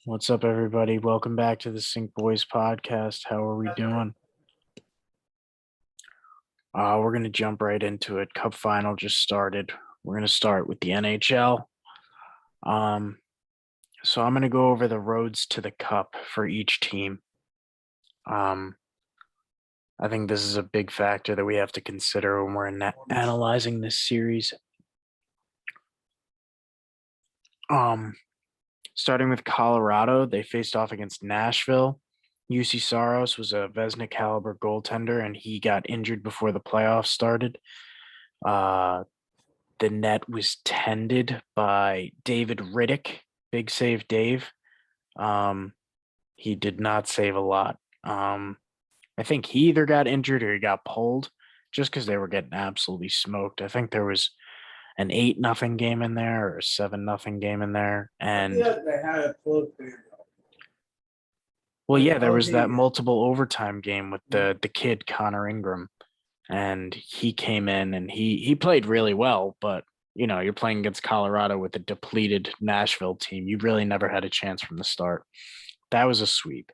What's up, everybody? Welcome back to the Sync Boys podcast. How are we doing? We're going to jump right into it. Cup final just started. We're going to start with the NHL. Um, so I'm going to go over the roads to the cup for each team. I think this is a big factor that we have to consider when we're analyzing this series. Starting with Colorado, they faced off against Nashville. UC Saros was a Vezina caliber goaltender, and he got injured before the playoffs started. The net was tended by David Riddick. Big save, Dave. He did not save a lot. I think he either got injured or he got pulled just because they were getting absolutely smoked. I think there was an 8-0 game in there or a 7-0 game in there. And Yeah, they had a close game. well, yeah, there was that multiple overtime game with the kid Connor Ingram, and he came in and he played really well, but you're playing against Colorado with a depleted Nashville team. You really never had a chance from the start. That was a sweep.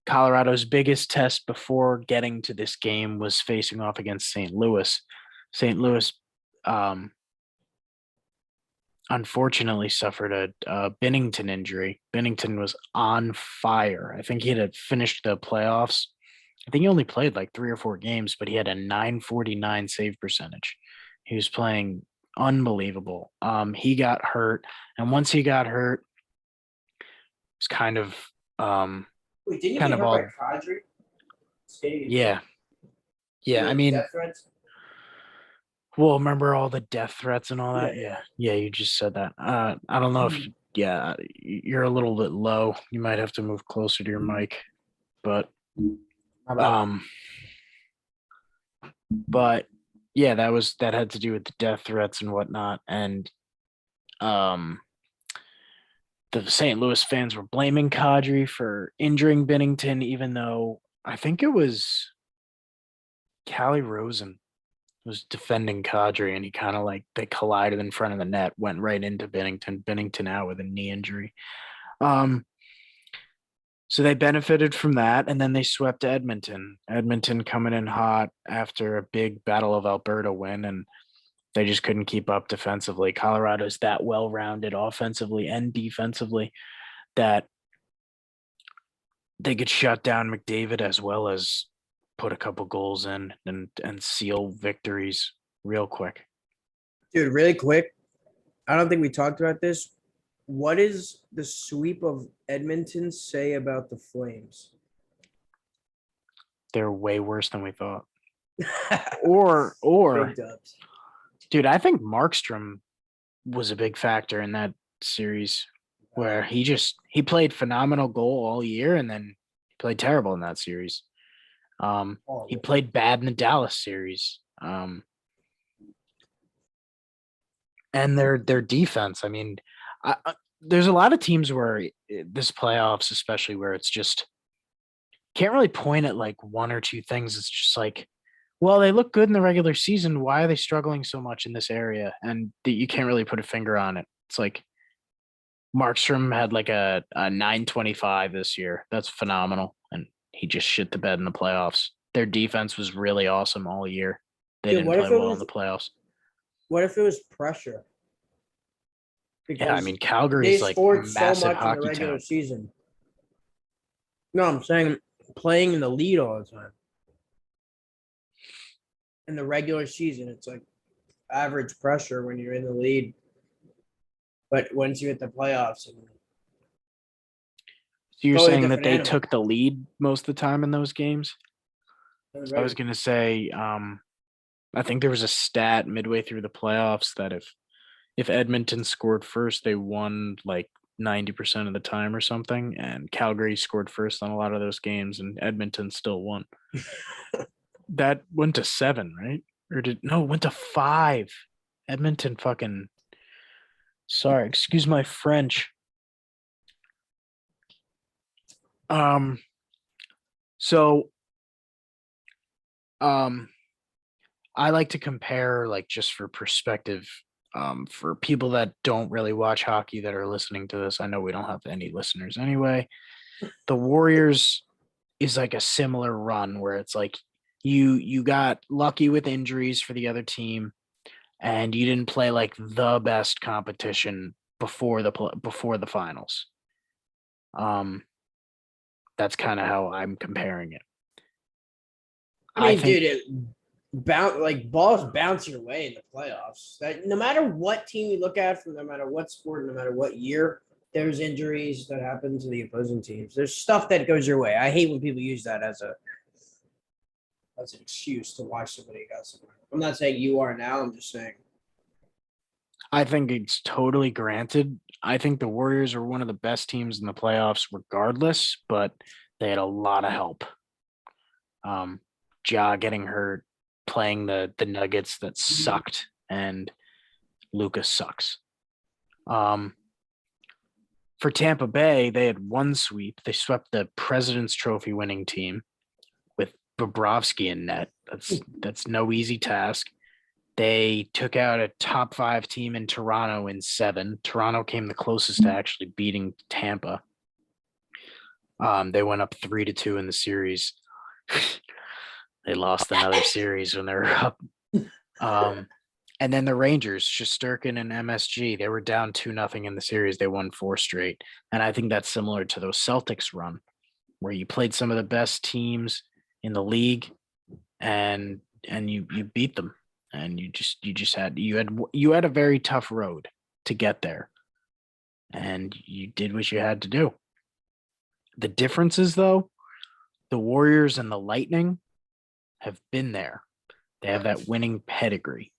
Colorado's biggest test before getting to this game was facing off against St. Louis. St. Louis unfortunately suffered a Binnington injury. Binnington was on fire. I think he had finished the playoffs. I think he only played like 3 or 4 games, but he had a 949 save percentage. He was playing unbelievable. He got hurt, and once he got hurt, it's kind of Wait, didn't you kind get of hurt all by Kadri? yeah. I mean, well, remember all the death threats and all that? Yeah, you just said that. I don't know if you're a little bit low. You might have to move closer to your mic, but but yeah, that had to do with the death threats and whatnot. And the St. Louis fans were blaming Kadri for injuring Binnington, even though I think it was Callie Rosen was defending Kadri, and he kind of like they collided in front of the net, went right into Binnington. Binnington out with a knee injury. So they benefited from that, and then they swept Edmonton. Edmonton coming in hot after a big Battle of Alberta win, and they just couldn't keep up defensively. Colorado's that well-rounded offensively and defensively that they could shut down McDavid as well as put a couple goals in and seal victories real quick. Dude, really quick. I don't think we talked about this. What does the sweep of Edmonton say about the Flames? They're way worse than we thought. or Big dubs. Dude, I think Markstrom was a big factor in that series where he played phenomenal goal all year and then he played terrible in that series. He played bad in the Dallas series. And their defense, I mean, there's a lot of teams where this playoffs, especially where it's just can't really point at like one or two things. It's just like, well, they look good in the regular season. Why are they struggling so much in this area? And you can't really put a finger on it. It's like Markstrom had like a 925 this year. That's phenomenal. And he just shit the bed in the playoffs. Their defense was really awesome all year. They didn't play well in the playoffs. What if it was pressure? Because I mean, Calgary's like massive so much hockey in the regular season. No, I'm saying playing in the lead all the time. In the regular season, it's like average pressure when you're in the lead. But once you hit the playoffs, so you're saying that they took the lead most of the time in those games? I was going to say, I think there was a stat midway through the playoffs that if Edmonton scored first, they won like 90% of the time or something, and Calgary scored first on a lot of those games, and Edmonton still won. That went to 7, right? Went to 5. Edmonton fucking. Sorry, excuse my French. I like to compare, like, just for perspective, For people that don't really watch hockey that are listening to this, I know we don't have any listeners anyway. The Warriors is like a similar run where it's like you got lucky with injuries for the other team and you didn't play like the best competition before the finals. Um, that's kind of how I'm comparing it. I I mean, think dude, balls bounce your way in the playoffs. That no matter what team you look at, from no matter what sport, no matter what year, there's injuries that happen to the opposing teams. There's stuff that goes your way. I hate when people use that as an excuse to why somebody got somewhere. I'm not saying you are now. I'm just saying. it's totally granted. I think the Warriors are one of the best teams in the playoffs, regardless, but they had a lot of help. Ja getting hurt, playing the Nuggets that sucked, and Lucas sucks. For Tampa Bay, they had one sweep. They swept the President's Trophy winning team with Bobrovsky in net. That's no easy task. They took out a top 5 team in Toronto in 7. Toronto came the closest to actually beating Tampa. They went up 3-2 in the series. They lost another series when they were up. And then the Rangers, Shesterkin and MSG, they were down 2-0 in the series. They won 4 straight. And I think that's similar to those Celtics run, where you played some of the best teams in the league and you beat them. And you had a very tough road to get there. And you did what you had to do. The differences, though, the Warriors and the Lightning have been there. They have that winning pedigree.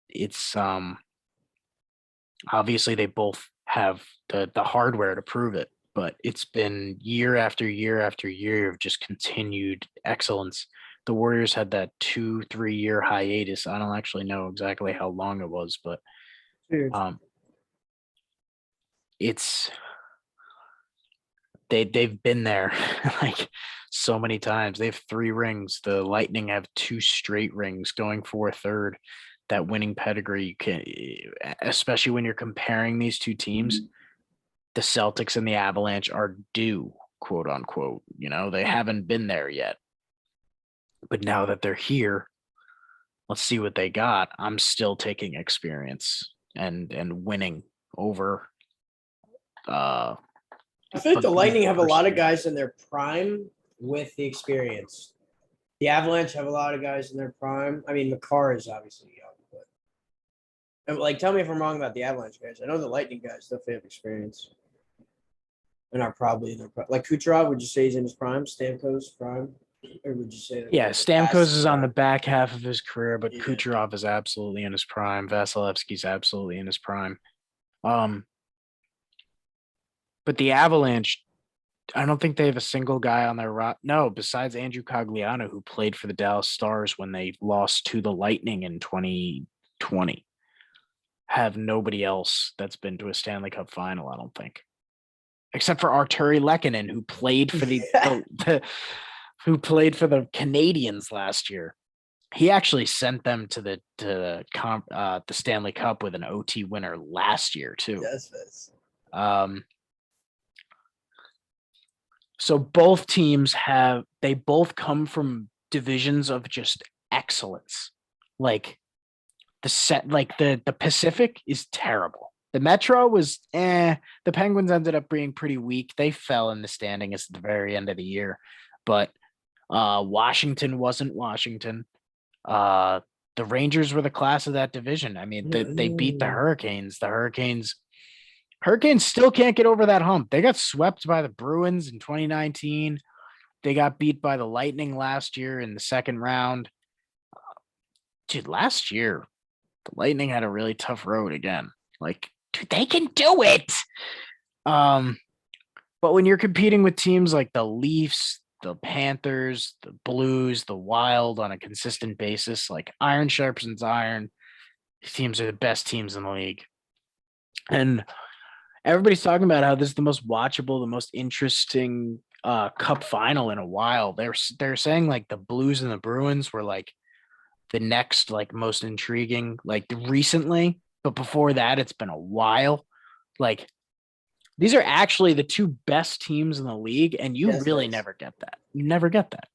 It's obviously they both have the hardware to prove it, but it's been year after year after year of just continued excellence. The Warriors had that 2-3 year hiatus. I don't actually know exactly how long it was, but it's they've been there like so many times. They have 3 rings. The Lightning have 2 straight rings, going for a third. That winning pedigree, you can, especially when you're comparing these two teams, the Celtics and the Avalanche are due, quote unquote. They haven't been there yet. But now that they're here, let's see what they got. I'm still taking experience and winning over I feel like the Lightning have a lot of guys in their prime with the experience. The Avalanche have a lot of guys in their prime. I mean, Makar is obviously young, but tell me if I'm wrong about the Avalanche guys. I know the Lightning guys definitely have experience and are probably in their prime. Like Kucherov, would you say he's in his prime? Stamkos prime, or would you say that? Yeah, Stamkos is on the back half of his career, but Yeah. Kucherov is absolutely in his prime. Vasilevsky's absolutely in his prime. But the Avalanche, I don't think they have a single guy on their no, besides Andrew Cogliano, who played for the Dallas Stars when they lost to the Lightning in 2020. Have nobody else that's been to a Stanley Cup final, I don't think. Except for Arturi Lehkonen, who played for who played for the Canadians last year. He actually sent them to the Stanley Cup with an OT winner last year too. Yes. So both teams they both come from divisions of just excellence. Like the Pacific is terrible. The Metro was The Penguins ended up being pretty weak. They fell in the standings at the very end of the year. But Washington wasn't Washington. The Rangers were the class of that division. I mean, they beat the Hurricanes. The Hurricanes still can't get over that hump. They got swept by the Bruins in 2019. They got beat by the Lightning last year in the second round. Dude, last year, the Lightning had a really tough road again. Like, dude, they can do it. But when you're competing with teams like the Leafs, the Panthers, the Blues, the Wild on a consistent basis, like iron sharpens iron, these teams are the best teams in the league. And everybody's talking about how this is the most watchable, the most interesting cup final in a while. They're saying like the Blues and the Bruins were like the next like most intriguing like recently, but before that, it's been a while. Like these are actually the two best teams in the league, and you Yes, really nice. never get that. You never get that.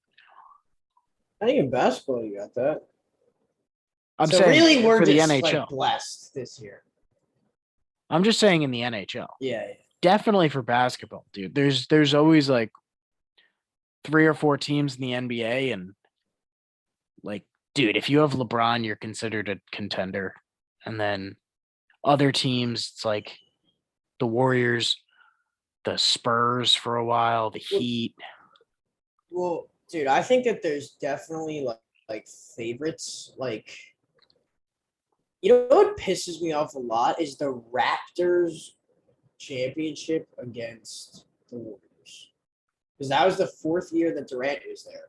I think in basketball you got that. I'm So saying really, we're for the just NHL. like blessed this year. I'm just saying in the NHL. Yeah. Definitely for basketball, dude. There's always like 3 or 4 teams in the NBA, and like, dude, if you have LeBron, you're considered a contender. And then other teams, it's like the Warriors, the Spurs for a while, the Heat. Well, dude, I think that there's definitely like favorites. Like, you know what pisses me off a lot is the Raptors championship against the Warriors. Because that was the 4th year that Durant was there.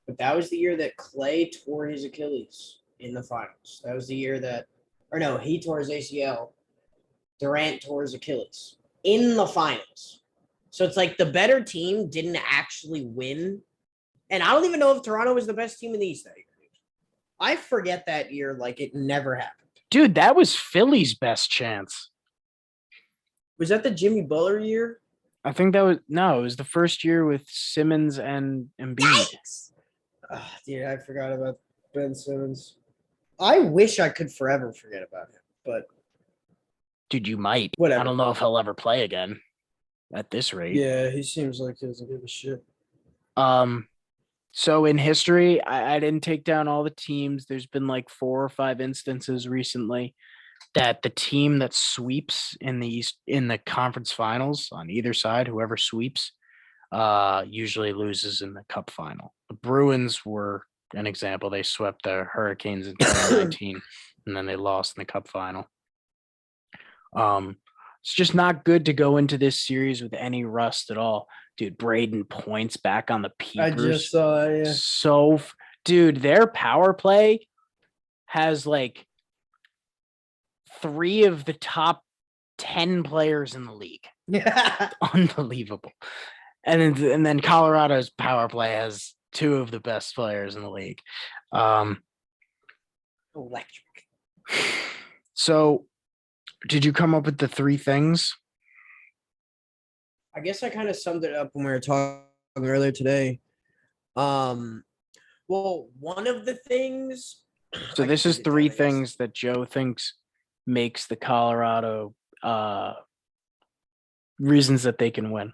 But that was the year that Clay tore his Achilles in the finals. That was the year that, or no, he tore his ACL. Durant tore his Achilles in the finals. So it's like the better team didn't actually win. And I don't even know if Toronto was the best team in the East that year. I forget that year like it never happened. Dude, that was Philly's best chance. Was that the Jimmy Butler year? I think that was no, it was the first year with Simmons and Embiid. Yikes! Oh, dude, I forgot about Ben Simmons. I wish I could forever forget about him, but dude, you might. Whatever. I don't know if he'll ever play again at this rate. Yeah, he seems like he doesn't give a shit. So in history, I didn't take down all the teams. There's been like 4 or 5 instances recently that the team that sweeps in the conference finals on either side, whoever sweeps, usually loses in the cup final. The Bruins were an example. They swept the Hurricanes in 2019 and then they lost in the cup final. It's just not good to go into this series with any rust at all. Dude, Braden Point's back on the peepers. I just saw that, yeah. So, dude, their power play has like 3 of the top 10 players in the league. Yeah. Unbelievable. And then Colorado's power play has 2 of the best players in the league. Electric. So, did you come up with the 3 things? I guess I kind of summed it up when we were talking earlier today. Well, one of the things. So this is 3 things that Joe thinks makes the Colorado reasons that they can win.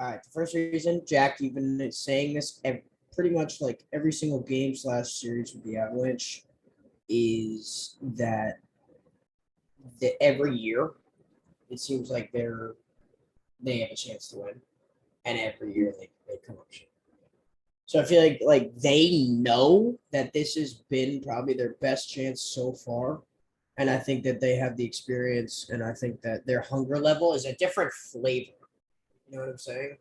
All right. The first reason, Jack, you've been saying this pretty much like every single game / series with the Avalanche, is that every year it seems like they have a chance to win, and every year they come up short. So I feel like they know that this has been probably their best chance so far, and I think that they have the experience, and I think that their hunger level is a different flavor. You know what I'm saying?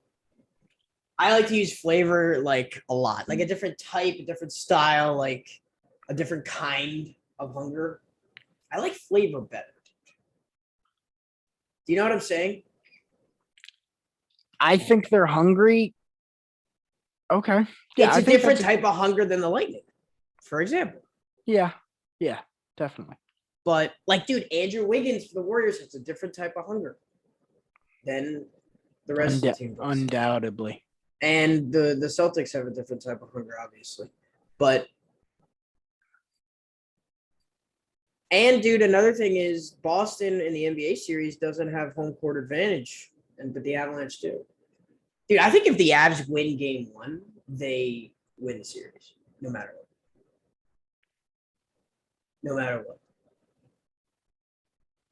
I like to use flavor like a lot, like a different type, a different style, like a different kind of hunger. I like flavor better. Do you know what I'm saying? I think they're hungry. Okay. Yeah, it's a different type of hunger than the Lightning, for example. Yeah, definitely. But like, dude, Andrew Wiggins for the Warriors, it's a different type of hunger than the rest of the team does. Undoubtedly. And the Celtics have a different type of hunger, obviously. And dude, another thing is Boston in the NBA series doesn't have home court advantage, but the Avalanche do. Dude, I think if the Avs win game 1, they win the series, no matter what. No matter what.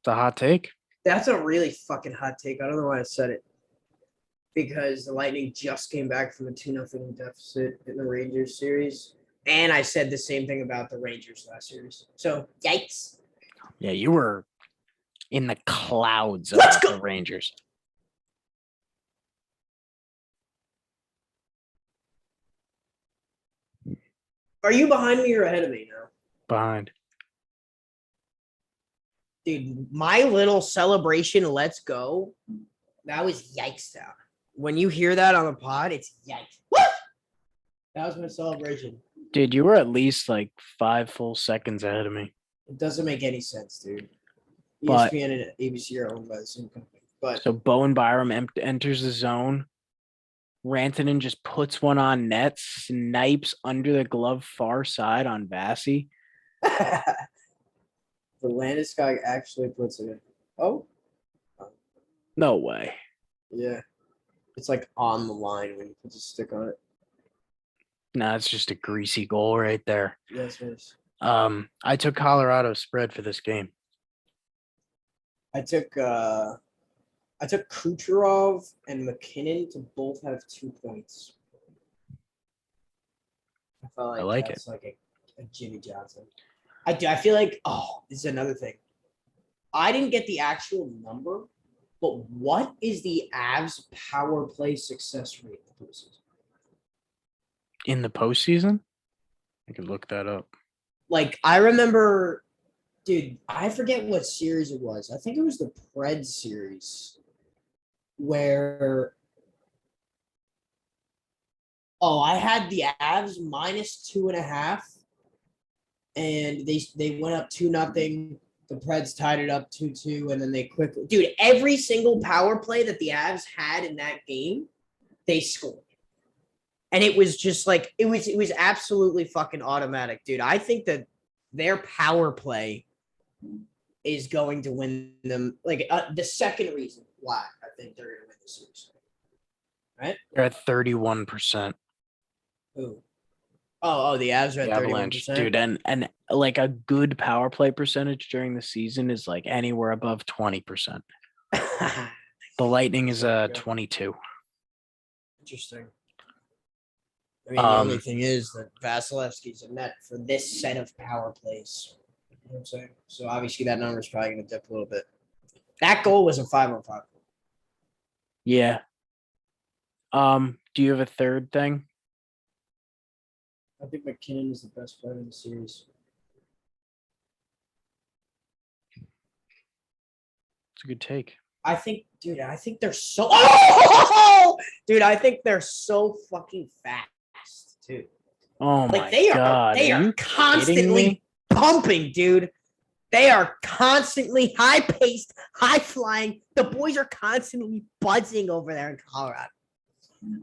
It's a hot take. That's a really fucking hot take. I don't know why I said it. Because the Lightning just came back from a 2-0 deficit in the Rangers series. And I said the same thing about the Rangers last series. So, yikes. Yeah, you were in the clouds about the Rangers. Are you behind me or ahead of me now? Behind. Dude, my little celebration, let's go. That was yikes down. When you hear that on the pod, it's yikes. Woo! That was my celebration. Dude, you were at least like 5 full seconds ahead of me. It doesn't make any sense, dude. But ESPN and ABC are owned by the same company. But so Bowen Byram enters the zone. Rantanen just puts one on net, snipes under the glove far side on Vassy. the Landis guy actually puts it in. Oh, No way. yeah. It's like on the line when he puts a stick on it. Nah, it's just a greasy goal right there. Yes, yes. I took Colorado spread for this game. I took Kucherov and McKinnon to both have 2 points. I felt like, I like that's like a Jimmy Johnson. I do. I feel like, oh, this is another thing. I didn't get the actual number, but what is the Avs power play success rate in the postseason? In the postseason? I can look that up. Like, I remember, dude, I forget what series it was. I think it was the Preds series where, I had the Avs -2.5, and they went up 2-0. The Preds tied it up 2-2, and then they quickly, dude, every single power play that the Avs had in that game, they scored. And it was just like it was absolutely fucking automatic, dude. I think that their power play is going to win them. Like the second reason why I think they're going to win the series, right? They're at 31%. Who? Oh, the Avs are The at Avalanche, 31%. dude, and like a good power play percentage during the season is like anywhere above 20%. The Lightning is 22. Interesting. I mean, the only thing is that Vasilevsky's a net for this set of power plays. You know what I'm saying? So obviously that number is probably going to dip a little bit. That goal was a 5-on-5. Yeah. Do you have a third thing? I think McKinnon is the best player in the series. It's a good take. I think they're so. Oh! Dude, I think they're so fucking fast too. Oh my Like they are constantly pumping, dude. They are constantly high paced, high flying. The boys are constantly buzzing over there in Colorado.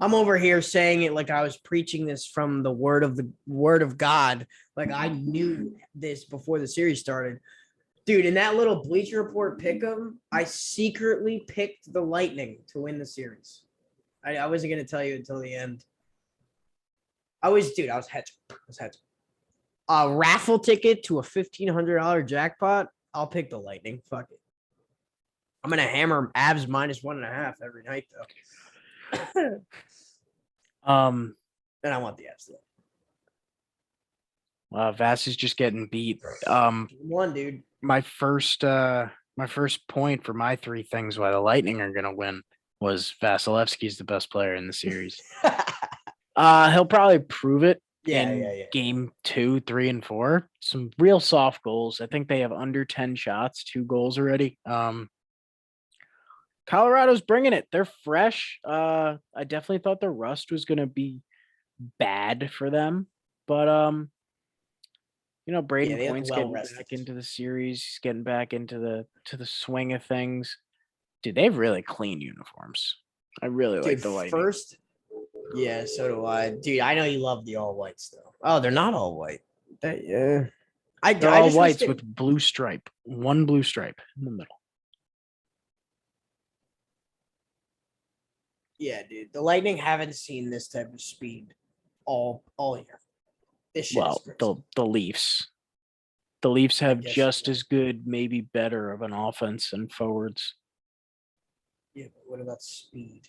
I'm over here saying it like I was preaching this from the word of God. Like I knew this before the series started. Dude, in that little Bleacher Report pick'em, I secretly picked the Lightning to win the series. I wasn't going to tell you until the end. I was hedging. A raffle ticket to a $1,500 jackpot, I'll pick the Lightning. Fuck it. I'm going to hammer Avs -1.5 every night, though. And I want the Avs, though. Wow, Vass is just getting beat. One, dude. My first point for my three things why the Lightning are gonna win was Vasilevsky's the best player in the series. He'll probably prove it in game 2, 3, and 4. Some real soft goals. I think they have under 10 shots, 2 goals already. Colorado's bringing it. They're fresh. I definitely thought the rust was gonna be bad for them, but Braden Point's getting back into the series. He's getting back into the swing of things. Dude, they have really clean uniforms. I really like the Lightning. First, yeah, so do I. Dude, I know you love the all whites though. Oh, they're not all white. They're all whites with blue stripe. One blue stripe in the middle. Yeah, dude. The Lightning haven't seen this type of speed all year. Well, the Leafs. The Leafs have just as good, maybe better of an offense and forwards. Yeah, but what about speed?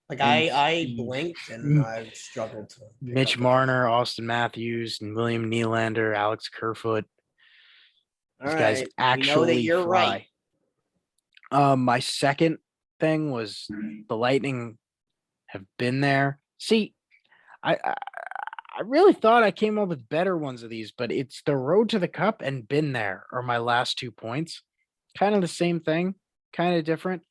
Like I blinked and I struggled to. Mitch Marner, Austin Matthews, and William Nylander, Alex Kerfoot. These guys actually know that you're fly. Right. My second thing was the Lightning have been there. See, I really thought I came up with better ones of these, but it's the road to the cup and been there are my last 2 points. Kind of the same thing, kind of different.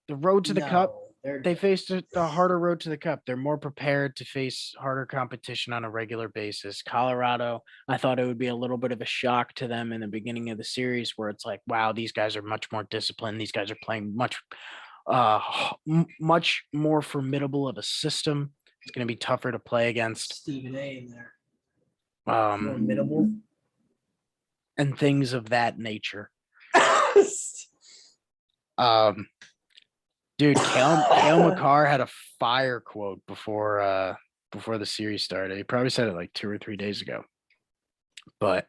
The road to the cup They faced the harder road to the cup. They're more prepared to face harder competition on a regular basis. Colorado, I thought it would be a little bit of a shock to them in the beginning of the series where it's like, wow, these guys are much more disciplined. These guys are playing much more formidable of a system. It's going to be tougher to play against. Stephen A in there. Formidable. And things of that nature. Dude, Cale Makar had a fire quote before the series started. He probably said it like 2 or 3 days ago. But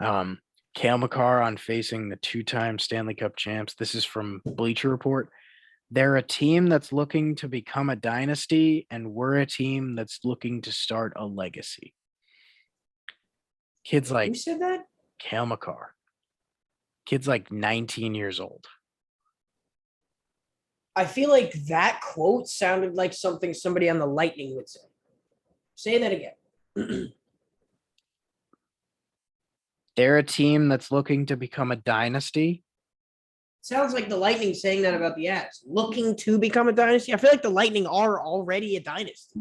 Cale Makar on facing the 2-time Stanley Cup champs. This is from Bleacher Report. They're a team that's looking to become a dynasty, and we're a team that's looking to start a legacy. Kids like who said that? Cale Makar. Kid's like 19 years old. I feel like that quote sounded like something somebody on the Lightning would say. Say that again. They're a team that's looking to become a dynasty. Sounds like the Lightning saying that about the Avs. Looking to become a dynasty. I feel like the Lightning are already a dynasty.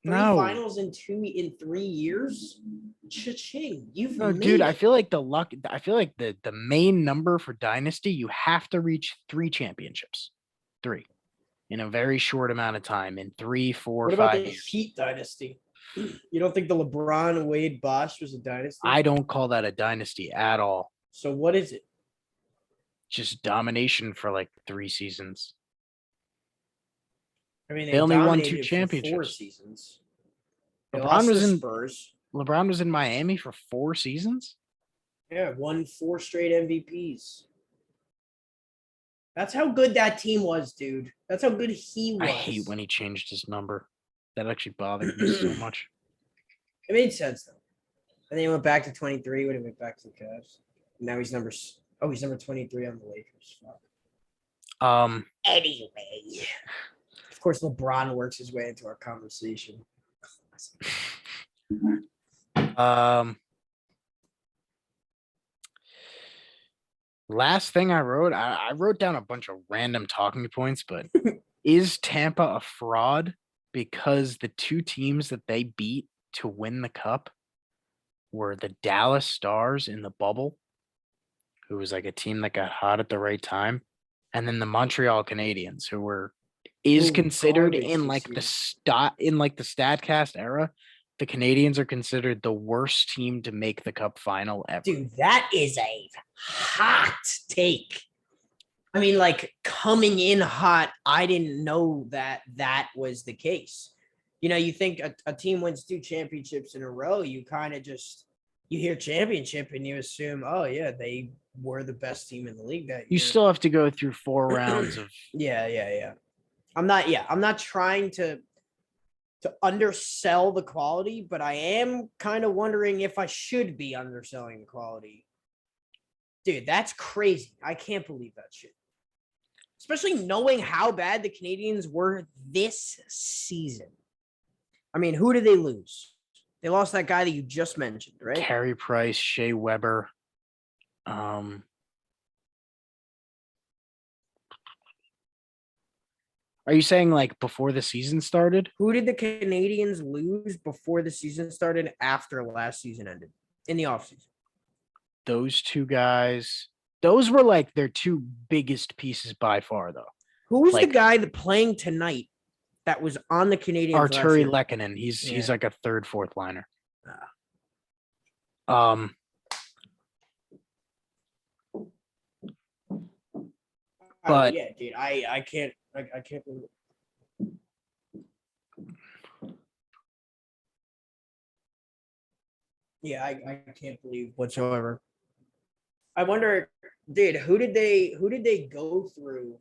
Three finals in 3 years. Cha-ching. Dude, I feel like the main number for dynasty, you have to reach 3 championships. 3 in a very short amount of time in 3, 4, what 5 about the years. Heat dynasty? You don't think the LeBron Wade Bosch was a dynasty? I don't call that a dynasty at all. So what is it? Just domination for like 3 seasons. I mean, they only won 2 for championships. 4 seasons. LeBron was in Miami for 4 seasons. Yeah, won 4 straight MVPs. That's how good that team was, dude. That's how good he was. I hate when he changed his number. That actually bothered me so much. It made sense though. And then he went back to 23 when he went back to the Cavs. Now he's number 23 on the Lakers. Fuck. Anyway, of course, LeBron works his way into our conversation. Last thing I wrote down a bunch of random talking points, but is Tampa a fraud because the 2 teams that they beat to win the cup were the Dallas Stars in the bubble, who was like a team that got hot at the right time, and then the Montreal Canadiens, who is considered in like the StatCast era. The Canadiens are considered the worst team to make the cup final ever. Dude, that is a hot take. I mean, like coming in hot, I didn't know that was the case. You know, you think a team wins 2 championships in a row, you kind of just, you hear championship and you assume, oh yeah, they were the best team in the league that year. You still have to go through 4 rounds of. Yeah. I'm not trying to undersell the quality, but I am kind of wondering if I should be underselling the quality. Dude, that's crazy. I can't believe that shit. Especially knowing how bad the Canadiens were this season. I mean, who did they lose? They lost that guy that you just mentioned, right? Carey Price, Shea Weber. Are you saying like before the season started? Who did the Canadiens lose before the season started after last season ended in the offseason? Those 2 guys. Those were like their 2 biggest pieces by far, though. Who was the guy that playing tonight that was on the Canadiens? Arturi Lehkonen. He's like a 3rd, 4th liner. But yeah, dude, I can't believe it. Yeah, I can't believe whatsoever. I wonder, dude, who did they go through?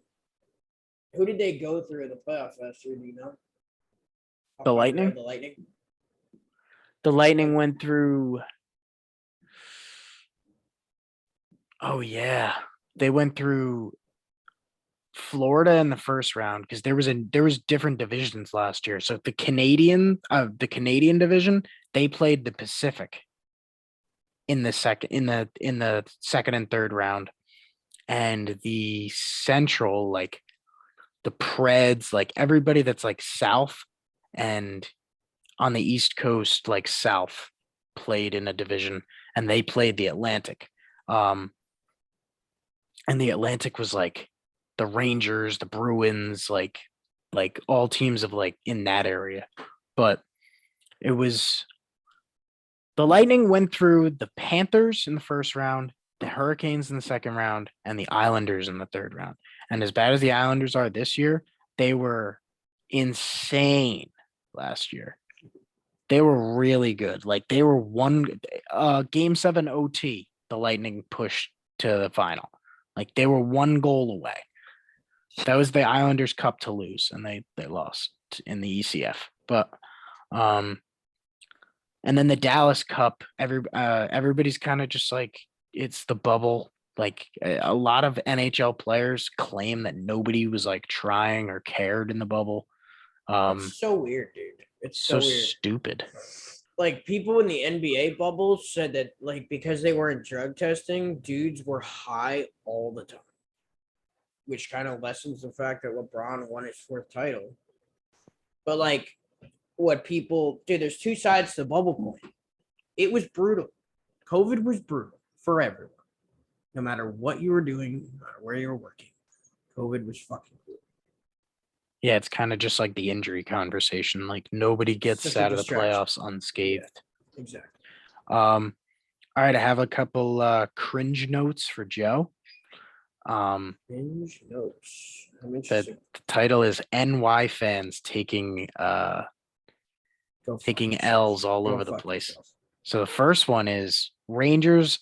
Who did they go through in the playoffs last year? Do you know? The Lightning? The Lightning. The Lightning went through. Oh yeah, they went through Florida in the first round because there was different divisions last year. So the Canadian division, they played the Pacific in the second and 3rd round, and the Central, like the Preds, like everybody that's like south and on the East Coast, like south, played in a division, and they played the Atlantic. And the Atlantic was like the Rangers, the Bruins, like all teams of like in that area. But it was the Lightning went through the Panthers in the first round, the Hurricanes in the second round, and the Islanders in the third round. And as bad as the Islanders are this year, they were insane last year. They were really good. Like they were one game 7 OT, the Lightning pushed to the final. Like they were one goal away. That was the Islanders Cup to lose, and they lost in the ECF. But and then the Dallas Cup, everybody's kind of just like it's the bubble. Like a lot of NHL players claim that nobody was like trying or cared in the bubble. It's so weird, dude. It's so weird. Stupid. Like people in the NBA bubble said that like because they weren't drug testing, dudes were high all the time, which kind of lessens the fact that LeBron won his 4th title. But like what people do, there's two sides to the bubble coin. It was brutal. COVID was brutal for everyone. No matter what you were doing, no matter where you were working, COVID was fucking brutal. Yeah, it's kind of just like the injury conversation. Like nobody gets out of the playoffs unscathed. Yeah, exactly. All right, I have a couple cringe notes for Joe. Cringe notes. I'm interested. The title is NY fans taking L's all over the place. Yourself. So the first one is Rangers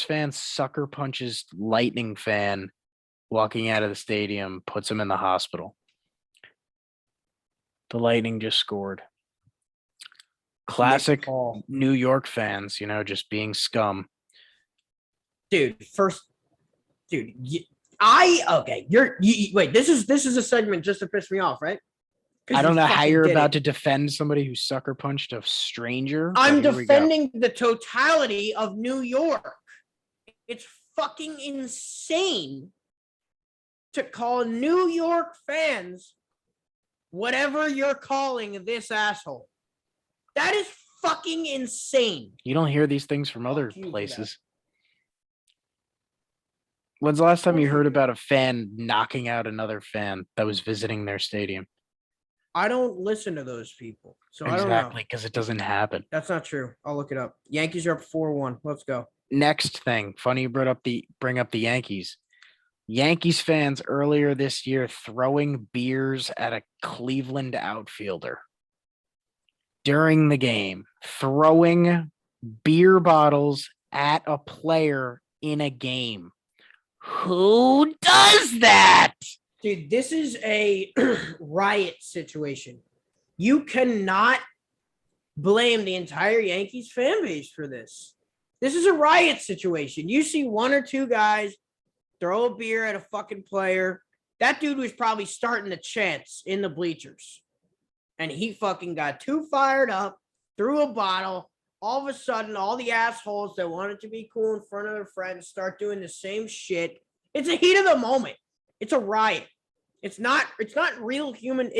fan sucker punches Lightning fan walking out of the stadium, puts him in the hospital. The Lightning just scored. Classic New York fans, just being scum. Dude, wait, this is a segment just to piss me off, right? I don't know how you're about to defend somebody who sucker punched a stranger. I'm defending the totality of New York. It's fucking insane to call New York fans whatever you're calling this asshole. That is fucking insane. You don't hear these things from other places. When's the last time you heard about a fan knocking out another fan that was visiting their stadium? I don't listen to those people. So exactly, I don't know. Because it doesn't happen. That's not true. I'll look it up. Yankees are up 4-1. Let's go. Next thing. Funny you bring up the Yankees. Yankees fans earlier this year throwing beers at a Cleveland outfielder. During the game, throwing beer bottles at a player in a game. Who does that? Dude, this is a riot situation. You cannot blame the entire Yankees fan base for this. This is a riot situation. You see one or two guys throw a beer at a fucking player. That dude was probably starting the chants in the bleachers. And he fucking got too fired up, threw a bottle. All of a sudden, all the assholes that wanted to be cool in front of their friends start doing the same shit. It's a heat of the moment. It's a riot. It's not real human.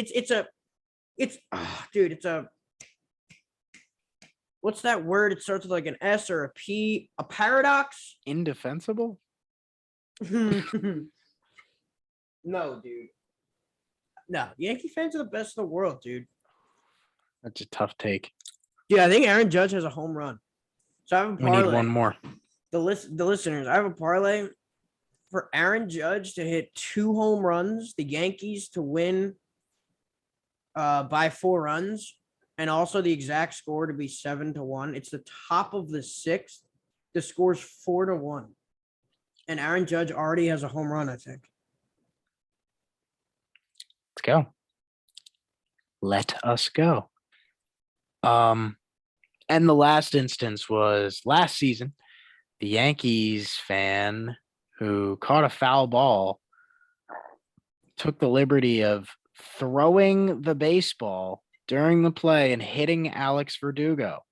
What's that word? It starts with like an S or a P, a paradox? Indefensible? No, dude. No, Yankee fans are the best in the world, dude. That's a tough take. Yeah, I think Aaron Judge has a home run. So I have a parlay. We need one more. The listeners, I have a parlay for Aaron Judge to hit 2 home runs, the Yankees to win by 4 runs, and also the exact score to be 7-1. It's the top of the 6th. The score's 4-1. And Aaron Judge already has a home run, I think. Let's go. Let us go. And the last instance was last season. The Yankees fan who caught a foul ball took the liberty of throwing the baseball during the play and hitting Alex Verdugo.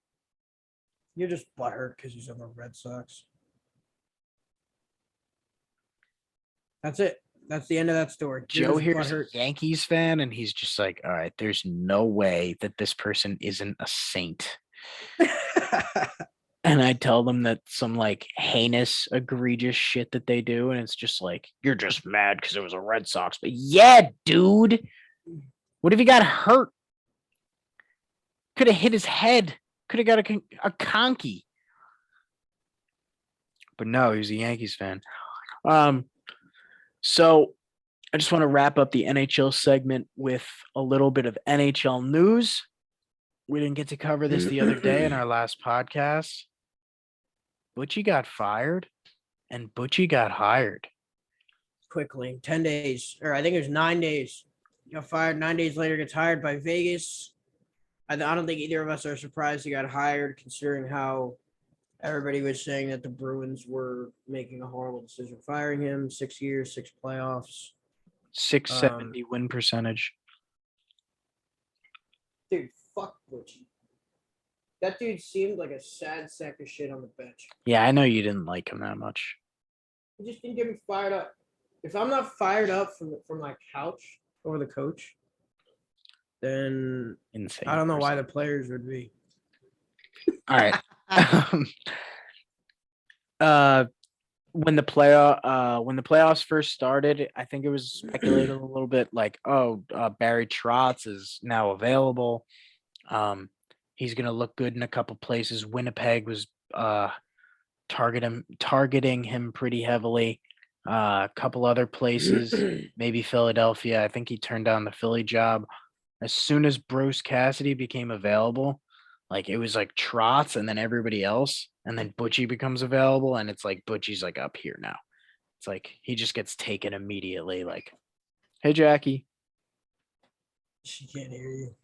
You're just butthurt because he's on the Red Sox. That's it. That's the end of that story. You're Joe just here's a butthurt. Yankees fan, and he's just like, all right, there's no way that this person isn't a saint. And I tell them that some like heinous, egregious shit that they do, and it's just like, you're just mad because it was a Red Sox. But yeah, dude, what if he got hurt? Could have hit his head. Could have got a conky. But no, he was a Yankees fan. So I just want to wrap up the NHL segment with a little bit of NHL news. We didn't get to cover this the other day in our last podcast. Butchie got fired and Butchie got hired. Quickly, 10 days, or I think it was 9 days. Got fired. 9 days later, gets hired by Vegas. I don't think either of us are surprised he got hired, considering how everybody was saying that the Bruins were making a horrible decision firing him. 6 years, 6 playoffs. 670 win percentage. Dude, fuck Butchie. That dude seemed like a sad sack of shit on the bench. Yeah, I know you didn't like him that much. He just didn't get me fired up. If I'm not fired up from my couch over the coach, then Insane. I don't know why the players would be. All right. When the playoffs first started, I think it was speculated a little bit like, Barry Trotz is now available. He's gonna look good in a couple places. Winnipeg was targeting him pretty heavily. A couple other places, maybe Philadelphia. I think he turned down the Philly job. As soon as Bruce Cassidy became available, like it was like Trotz and then everybody else, and then Butchie becomes available, and it's like Butchie's like up here now. It's like he just gets taken immediately. Like, hey Jackie. She can't hear you.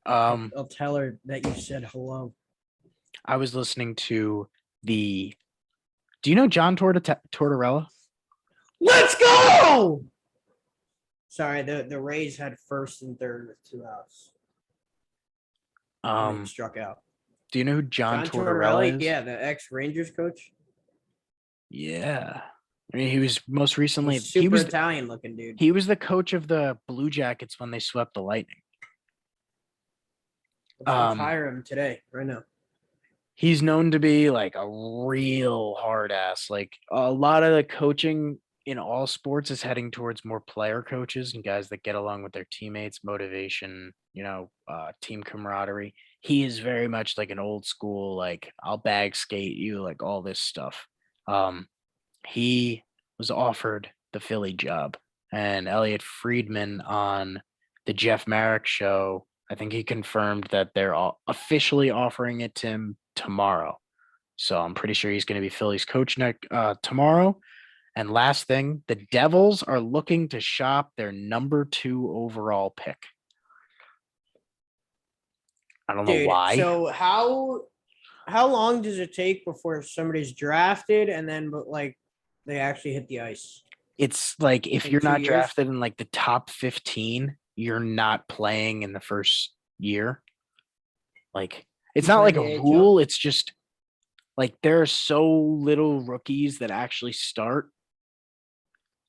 I'll tell her that you said hello. I was listening to the. Do you know John Tortorella? Let's go. Sorry, the Rays had first and third with 2 outs. Struck out. Do you know who John Tortorella is? Yeah, the ex-Rangers coach. Yeah. I mean, he was most recently he was Italian looking dude. He was the coach of the Blue Jackets when they swept the Lightning. Let's hire him today, right now. He's known to be like a real hard ass. Like a lot of the coaching in all sports is heading towards more player coaches and guys that get along with their teammates, motivation, team camaraderie. He is very much like an old school, like I'll bag skate you, like all this stuff. He was offered the Philly job, and Elliot Friedman on the Jeff Marek show, I think he confirmed that they're all officially offering it to him tomorrow. So I'm pretty sure he's going to be Philly's coach tomorrow. And last thing, the Devils are looking to shop their number 2 overall pick. I don't know why. So how long does it take before somebody's drafted and then like they actually hit the ice? It's like if you're not drafted in like the top 15, you're not playing in the first year. Like it's not like a rule. It's just like there are so little rookies that actually start.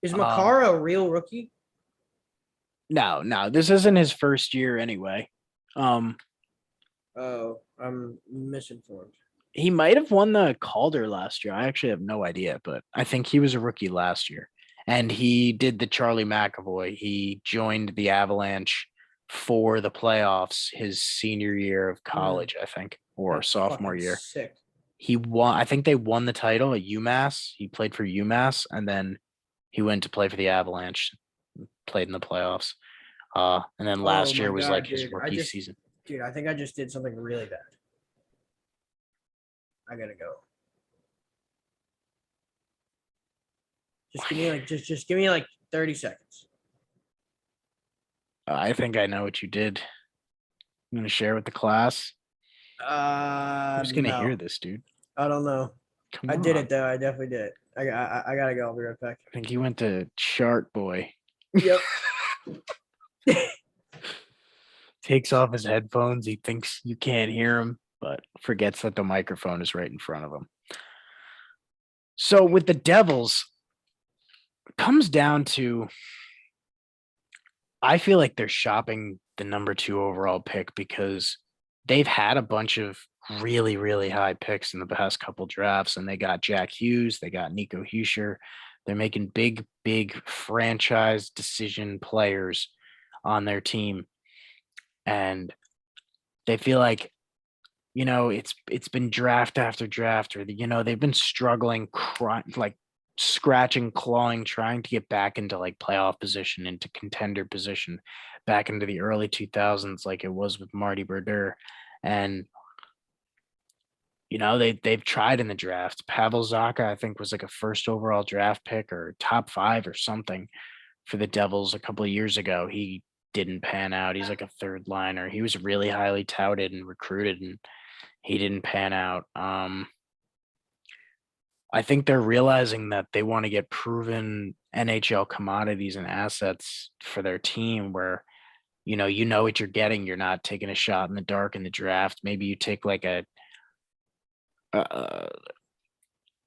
Is Makar a real rookie? No, this isn't his first year anyway. I'm misinformed. He might have won the Calder last year. I actually have no idea, but I think he was a rookie last year. And he did the Charlie McAvoy. He joined the Avalanche for the playoffs his senior year of college, I think, or sophomore year. Sick. He won. I think they won the title at UMass. He played for UMass, and then he went to play for the Avalanche, played in the playoffs. And then last year was like his rookie season. Dude, I think I just did something really bad. I gotta go. Just give me like 30 seconds. I think I know what you did. I'm gonna share with the class. Who's gonna hear this, dude? I don't know. I did it though. I definitely did it. I gotta go. I'll be right back. I think he went to Chart Boy. Yep. Takes off his headphones. He thinks you can't hear him, but forgets that the microphone is right in front of him. So with the Devils, comes down to I feel like they're shopping the number 2 overall pick because they've had a bunch of really, really high picks in the past couple drafts, and they got Jack Hughes, they got Nico Heuscher. They're making big, big franchise decision players on their team, and they feel like it's been draft after draft, or they've been struggling, like scratching, clawing, trying to get back into like playoff position, into contender position, back into the early 2000s, like it was with Marty Brodeur, and they've tried in the draft. Pavel Zacha, I think, was like a first overall draft pick or top 5 or something for the Devils a couple of years ago. He didn't pan out. He's like a third liner. He was really highly touted and recruited, and he didn't pan out. I think they're realizing that they want to get proven NHL commodities and assets for their team where, you know what you're getting. You're not taking a shot in the dark in the draft. Maybe you take like uh,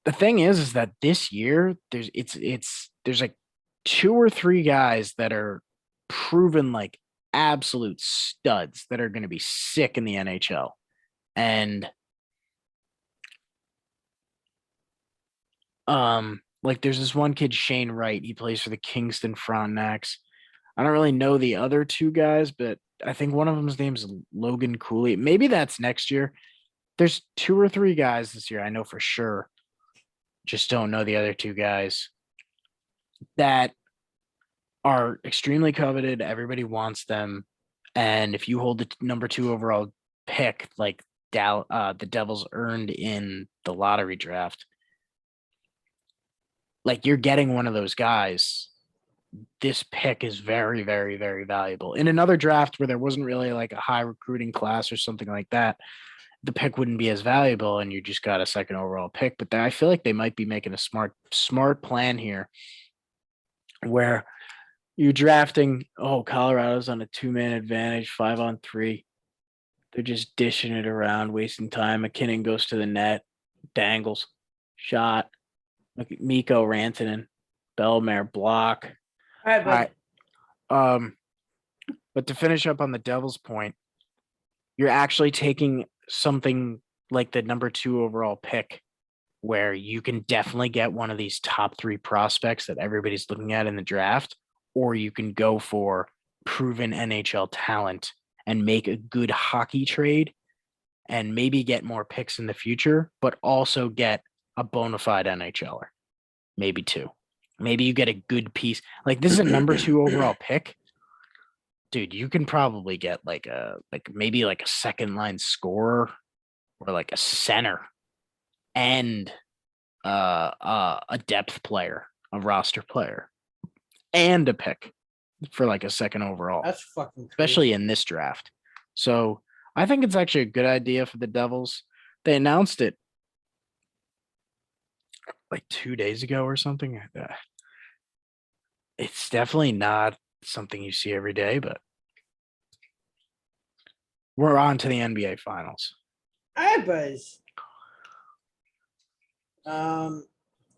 the thing is that this year there's like 2 or 3 guys that are proven like absolute studs that are going to be sick in the NHL. And like there's this one kid, Shane Wright. He plays for the Kingston Frontenacs. I don't really know the other 2 guys, but I think one of them's name is Logan Cooley. Maybe that's next year. There's 2 or 3 guys this year, I know for sure. Just don't know the other 2 guys that are extremely coveted. Everybody wants them. And if you hold the number 2 overall pick, like the Devils earned in the lottery draft, like you're getting one of those guys. This pick is very, very, very valuable. In another draft where there wasn't really like a high recruiting class or something like that, the pick wouldn't be as valuable, and you just got a second overall pick. But I feel like they might be making a smart plan here where you're drafting. Oh, Colorado's on a 2-man advantage, 5-on-3. They're just dishing it around, wasting time. McKinnon goes to the net, dangles, shot. Mikko Rantanen, Bellemare block. All right, but but to finish up on the Devils' point, you're actually taking something like the number 2 overall pick, where you can definitely get one of these top 3 prospects that everybody's looking at in the draft, or you can go for proven NHL talent and make a good hockey trade and maybe get more picks in the future, but also get a bona fide NHLer, maybe 2. Maybe you get a good piece. Like this is a number 2 overall pick. Dude, you can probably get maybe a second line scorer or like a center and a depth player, a roster player, and a pick for like a second overall. That's fucking crazy. Especially in this draft. So I think it's actually a good idea for the Devils. They announced it like 2 days ago or something. It's definitely not something you see every day, but we're on to the NBA Finals. All right, boys.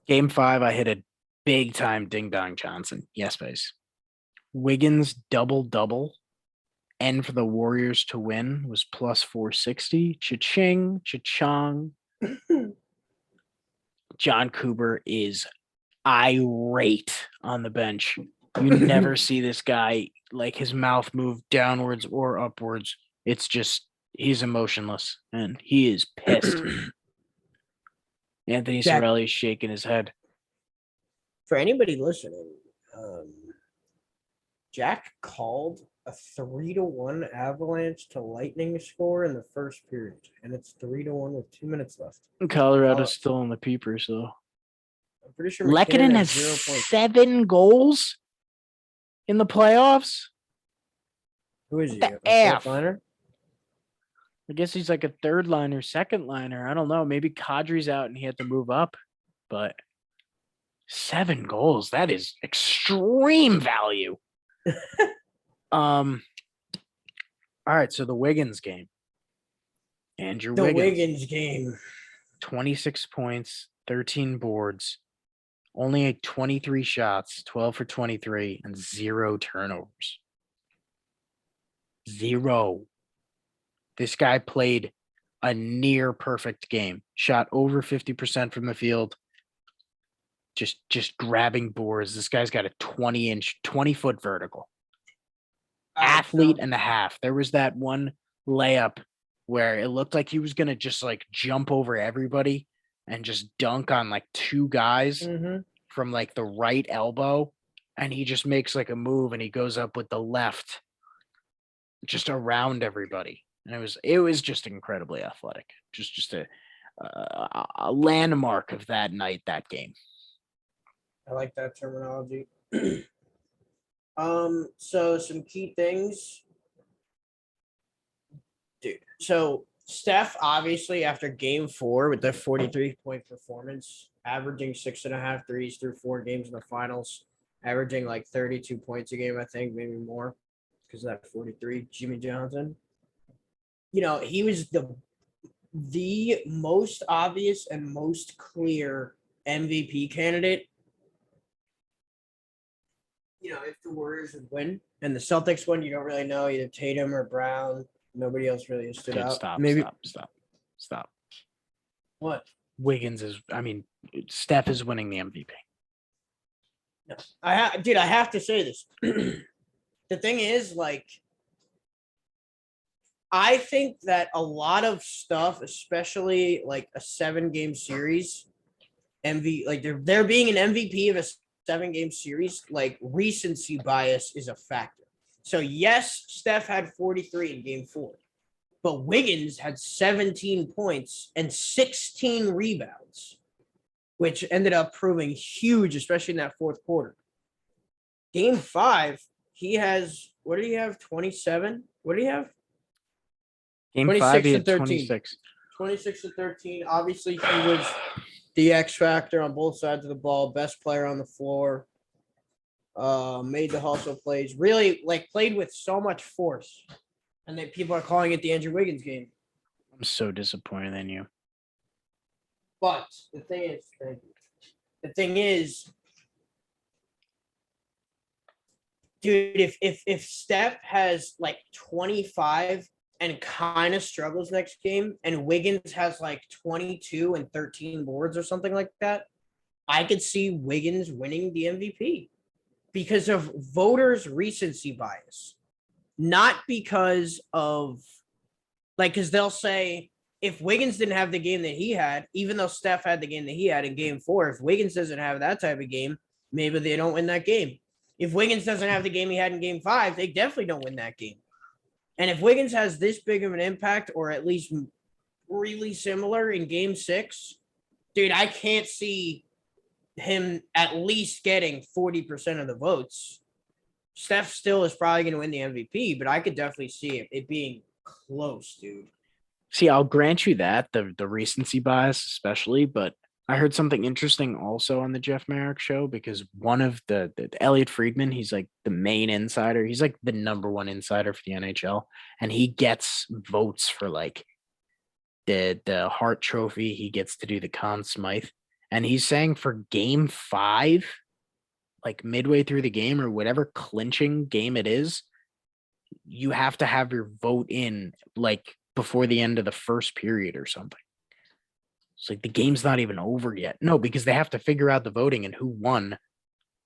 Game 5, I hit a big time Ding Dong Johnson. Yes, base. Wiggins double. And for the Warriors to win was plus 460. Cha-ching, cha-chong. John Cooper is irate on the bench. You never see this guy like his mouth move downwards or upwards. It's just he's emotionless and he is pissed. Anthony Cirelli is shaking his head. For anybody listening, Jack called a 3-1 Avalanche to Lightning score in the first period, and it's 3-1 with 2 minutes left. Colorado's still in the peepers, though. I'm pretty sure Lehkonen has 7 goals in the playoffs. Who is he? The A fourth liner? I guess he's like a third liner, second liner. I don't know. Maybe Kadri's out and he had to move up, but 7 goals. That is extreme value. All right. So the Wiggins game. Wiggins game. 26 points, 13 boards. Only 23 shots, 12 for 23, and 0 turnovers. 0. This guy played a near perfect game. Shot over 50% from the field. Just grabbing boards. This guy's got a 20-foot vertical. Athlete and a half. There was that one layup where it looked like he was gonna just like jump over everybody and just dunk on like 2 guys from like the right elbow, and he just makes like a move and he goes up with the left just around everybody. And it was just incredibly athletic. Just a landmark of that night, that game. I like that terminology. So some key things. Dude, so Steph, obviously, after game 4 with the 43-point performance, averaging 6.5 threes through 4 games in the finals, averaging like 32 points a game, I think, maybe more, because of that 43. Jimmy Johnson. You know, he was the most obvious and most clear MVP candidate. You know, if the Warriors would win and the Celtics win, you don't really know, either Tatum or Brown. Nobody else really has stood out. Stop. What? Wiggins is, Steph is winning the MVP. No, I have to say this. The thing is, like, I think that a lot of stuff, especially like a 7-game series, like there being an MVP of a 7-game series, like recency bias is a factor. So yes, Steph had 43 in game 4, but Wiggins had 17 points and 16 rebounds, which ended up proving huge, especially in that fourth quarter. Game 5, he has, what did he have? 27? What did he have? Game 5, he had 26. 26 to 13. Obviously, he was the X factor on both sides of the ball, best player on the floor, made the hustle plays, really like played with so much force. And then people are calling it the Andrew Wiggins game. I'm so disappointed in you. But the thing is, dude, if Steph has like 25 and kind of struggles next game, and Wiggins has like 22 and 13 boards or something like that, I could see Wiggins winning the MVP because of voters' recency bias, not because of like, because they'll say if Wiggins didn't have the game that he had, even though Steph had the game that he had in game 4, if Wiggins doesn't have that type of game, maybe they don't win that game. If Wiggins doesn't have the game he had in game 5, they definitely don't win that game. And if Wiggins has this big of an impact, or at least really similar in game 6, dude, I can't see him at least getting 40% of the votes. Steph still is probably going to win the MVP, but I could definitely see it being close, dude. See, I'll grant you that, the recency bias especially, but I heard something interesting also on the Jeff Merrick show, because one of the Elliot Friedman, he's like the main insider. He's like the number 1 insider for the NHL, and he gets votes for like the Hart Trophy. He gets to do the Conn Smythe, and he's saying for game 5, like midway through the game or whatever clinching game it is, you have to have your vote in like before the end of the first period or something. It's like the game's not even over yet. No, because they have to figure out the voting and who won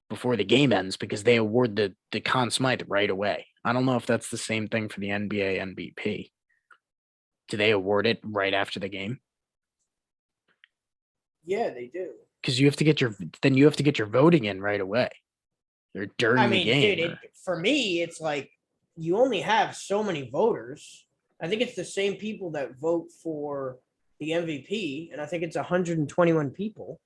before the game ends, because they award the Conn Smythe right away. I don't know if that's the same thing for the NBA MVP. Do they award it right after the game? Yeah, they do. Because you have to get your voting in right away. Or during the game. Dude, for me, it's like you only have so many voters. I think it's the same people that vote for the MVP, and I think it's 121 people.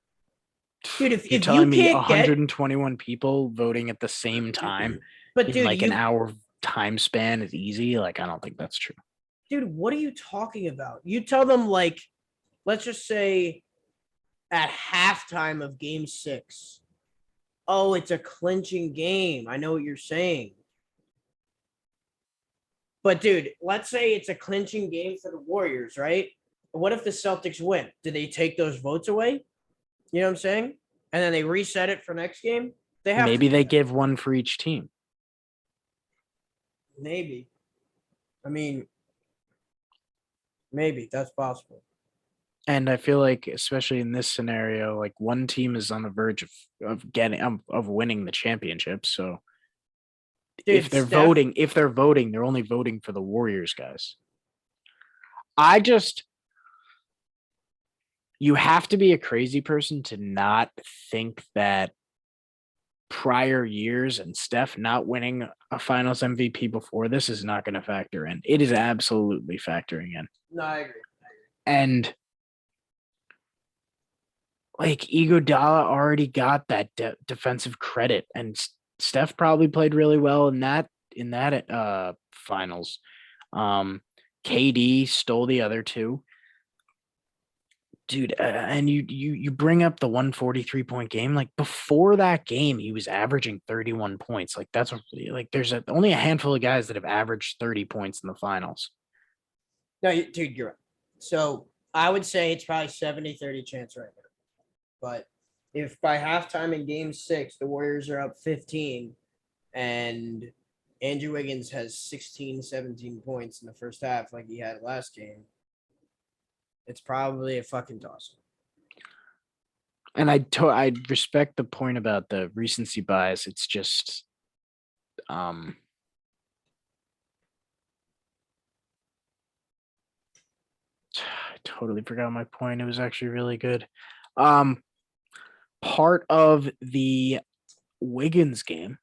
Dude, if You're you telling me can't 121 people voting at the same time, but in dude, like an hour time span is easy, like I don't think that's true. Dude, what are you talking about? You tell them, like, let's just say at halftime of game 6, oh, it's a clinching game. I know what you're saying. But, dude, let's say it's a clinching game for the Warriors, right? What if the Celtics win? Do they take those votes away? You know what I'm saying? and then they reset it for next game. They have Maybe to they give one for each team. maybe. I mean, maybe that's possible. And I feel like, especially in this scenario, like one team is on the verge of getting of winning the championship. So Dude, if they're voting, they're only voting for the Warriors guys. I just you have to be a crazy person to not think that prior years and Steph not winning a finals MVP before this is not going to factor in. It is absolutely factoring in. No, I agree. And like Iguodala already got that defensive credit, and Steph probably played really well in that finals. KD stole the other two. Dude, and you bring up the 143-point game. Like before that game, he was averaging 31 points. Like that's like there's only a handful of guys that have averaged 30 points in the finals. No, dude, you're right. So I would say it's probably 70-30 chance right now. But if by halftime in game 6, the Warriors are up 15 and Andrew Wiggins has 16, 17 points in the first half like he had last game, it's probably a fucking toss. And I respect the point about the recency bias. It's just I totally forgot my point. It was actually really good. Part of the Wiggins game,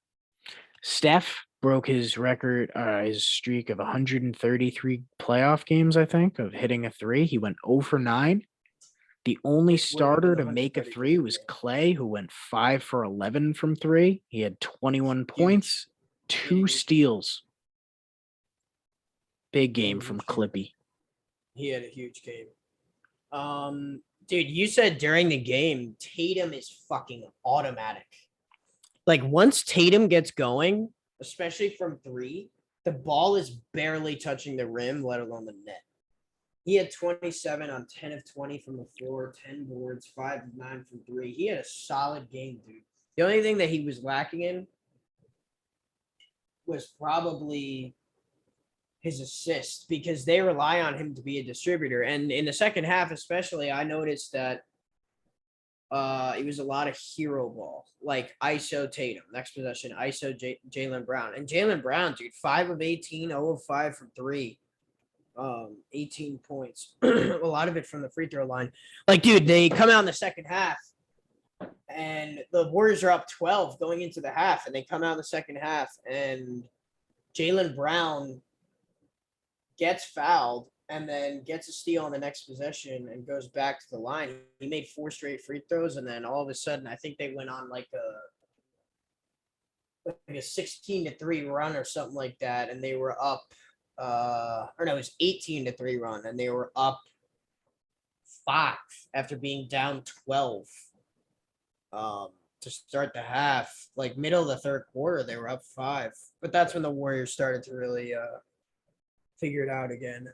Steph broke his record, his streak of 133 playoff games, I think, of hitting a three. He went 0 for 9. The only starter to make a three was Clay, who went 5 for 11 from three. He had 21 points, 2 steals. Big game from Clippy. He had a huge game. Dude, you said during the game, Tatum is fucking automatic. Like once Tatum gets going, especially from 3, the ball is barely touching the rim, let alone the net. He had 27 on 10 of 20 from the floor, 10 boards, 5 of 9 from 3. He had a solid game, dude. The only thing that he was lacking in was probably his assist because they rely on him to be a distributor. And in the second half, especially, I noticed that it was a lot of hero ball, like ISO Tatum. Next possession, ISO Jaylen Brown. And Jaylen Brown, dude, 5 of 18, 0 of 5 from 3. 18 points. A lot of it from the free throw line. Like, dude, they come out in the second half and the Warriors are up 12 going into the half, and they come out in the second half and Jaylen Brown gets fouled and then gets a steal on the next possession and goes back to the line. He made 4 straight free throws, and then all of a sudden, I think they went on like a 16-3 run or something like that, and they were up or no, it was 18-3 run, and they were up 5 after being down 12 to start the half. Like middle of the third quarter, they were up 5, but that's when the Warriors started to really figure it out again.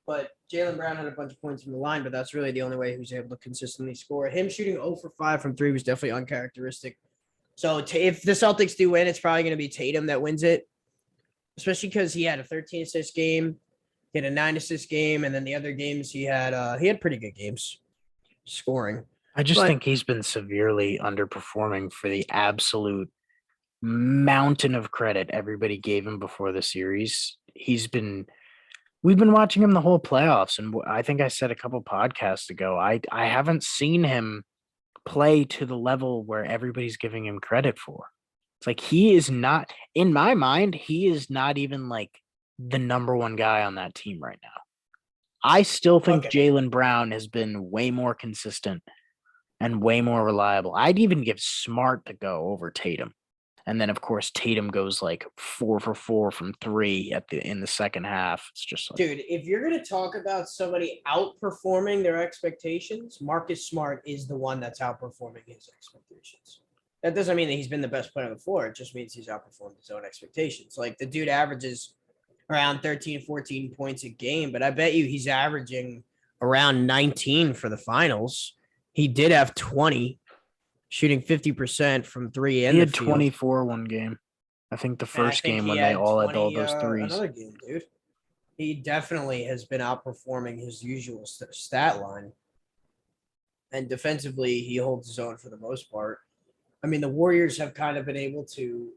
But Jaylen Brown had a bunch of points from the line, but that's really the only way he was able to consistently score. Him shooting 0 for 5 from 3 was definitely uncharacteristic. So if the Celtics do win, it's probably going to be Tatum that wins it, especially because he had a 13-assist game, he had a 9-assist game, and then the other games he had pretty good games scoring. I just think he's been severely underperforming for the absolute mountain of credit everybody gave him before the series. We've been watching him the whole playoffs, and I think I said a couple podcasts ago, I haven't seen him play to the level where everybody's giving him credit for. It's like he is not, in my mind, he is not even like the number one guy on that team right now. I still think Jaylen Brown has been way more consistent and way more reliable. I'd even give Smart to go over Tatum. And then, of course, Tatum goes like 4 for 4 from 3 in the second half. It's just like, dude, if you're going to talk about somebody outperforming their expectations, Marcus Smart is the one that's outperforming his expectations. That doesn't mean that he's been the best player on the floor. It just means he's outperformed his own expectations. Like the dude averages around 13, 14 points a game, but I bet you he's averaging around 19 for the finals. He did have 20, shooting 50% from three and He the had field. 24 one game. I think the And I first think game he when they had all had all 20 those threes. another game, dude. He definitely has been outperforming his usual stat line. And defensively, he holds his own for the most part. I mean, the Warriors have kind of been able to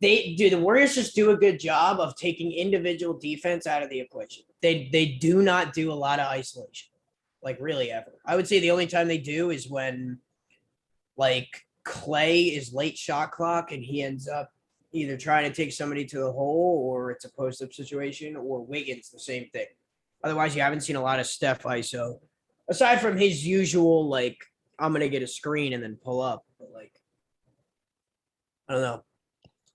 the Warriors just do a good job of taking individual defense out of the equation. They do not do a lot of isolation, like really ever. I would say the only time they do is when like Clay is late shot clock and he ends up either trying to take somebody to the hole or it's a post up situation, or Wiggins the same thing. Otherwise, you haven't seen a lot of Steph ISO aside from his usual like I'm gonna get a screen and then pull up. But like I don't know.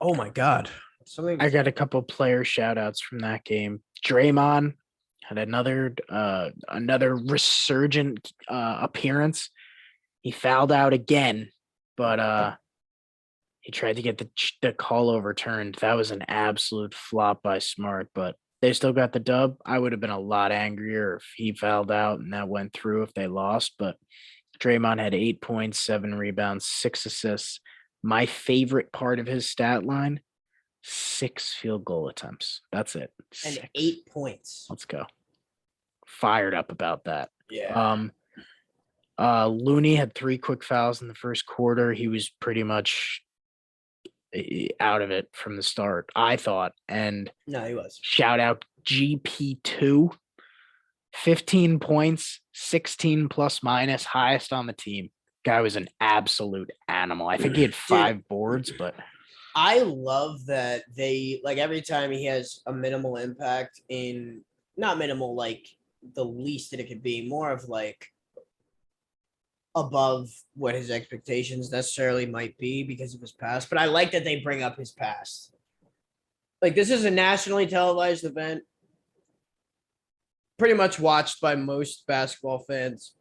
Oh my god. Something I got a couple player shout outs from that game. Draymond had another resurgent appearance. He fouled out again, but he tried to get the call overturned. That was an absolute flop by Smart, but they still got the dub. I would have been a lot angrier if he fouled out and that went through if they lost, but Draymond had 8 points, 7 rebounds, 6 assists. My favorite part of his stat line, 6 field goal attempts. That's it. and 6. 8 points. Let's go. Fired up about that. Yeah. Looney had 3 quick fouls in the first quarter. He was pretty much out of it from the start, I thought. And No, he was. shout out GP2, 15 points, 16 plus minus, highest on the team. Guy was an absolute animal. I think he had 5 boards, but I love that they like every time he has a minimal impact in not minimal like the least that it could be, more of like above what his expectations necessarily might be because of his past. But I like that they bring up his past. Like this is a nationally televised event, pretty much watched by most basketball fans.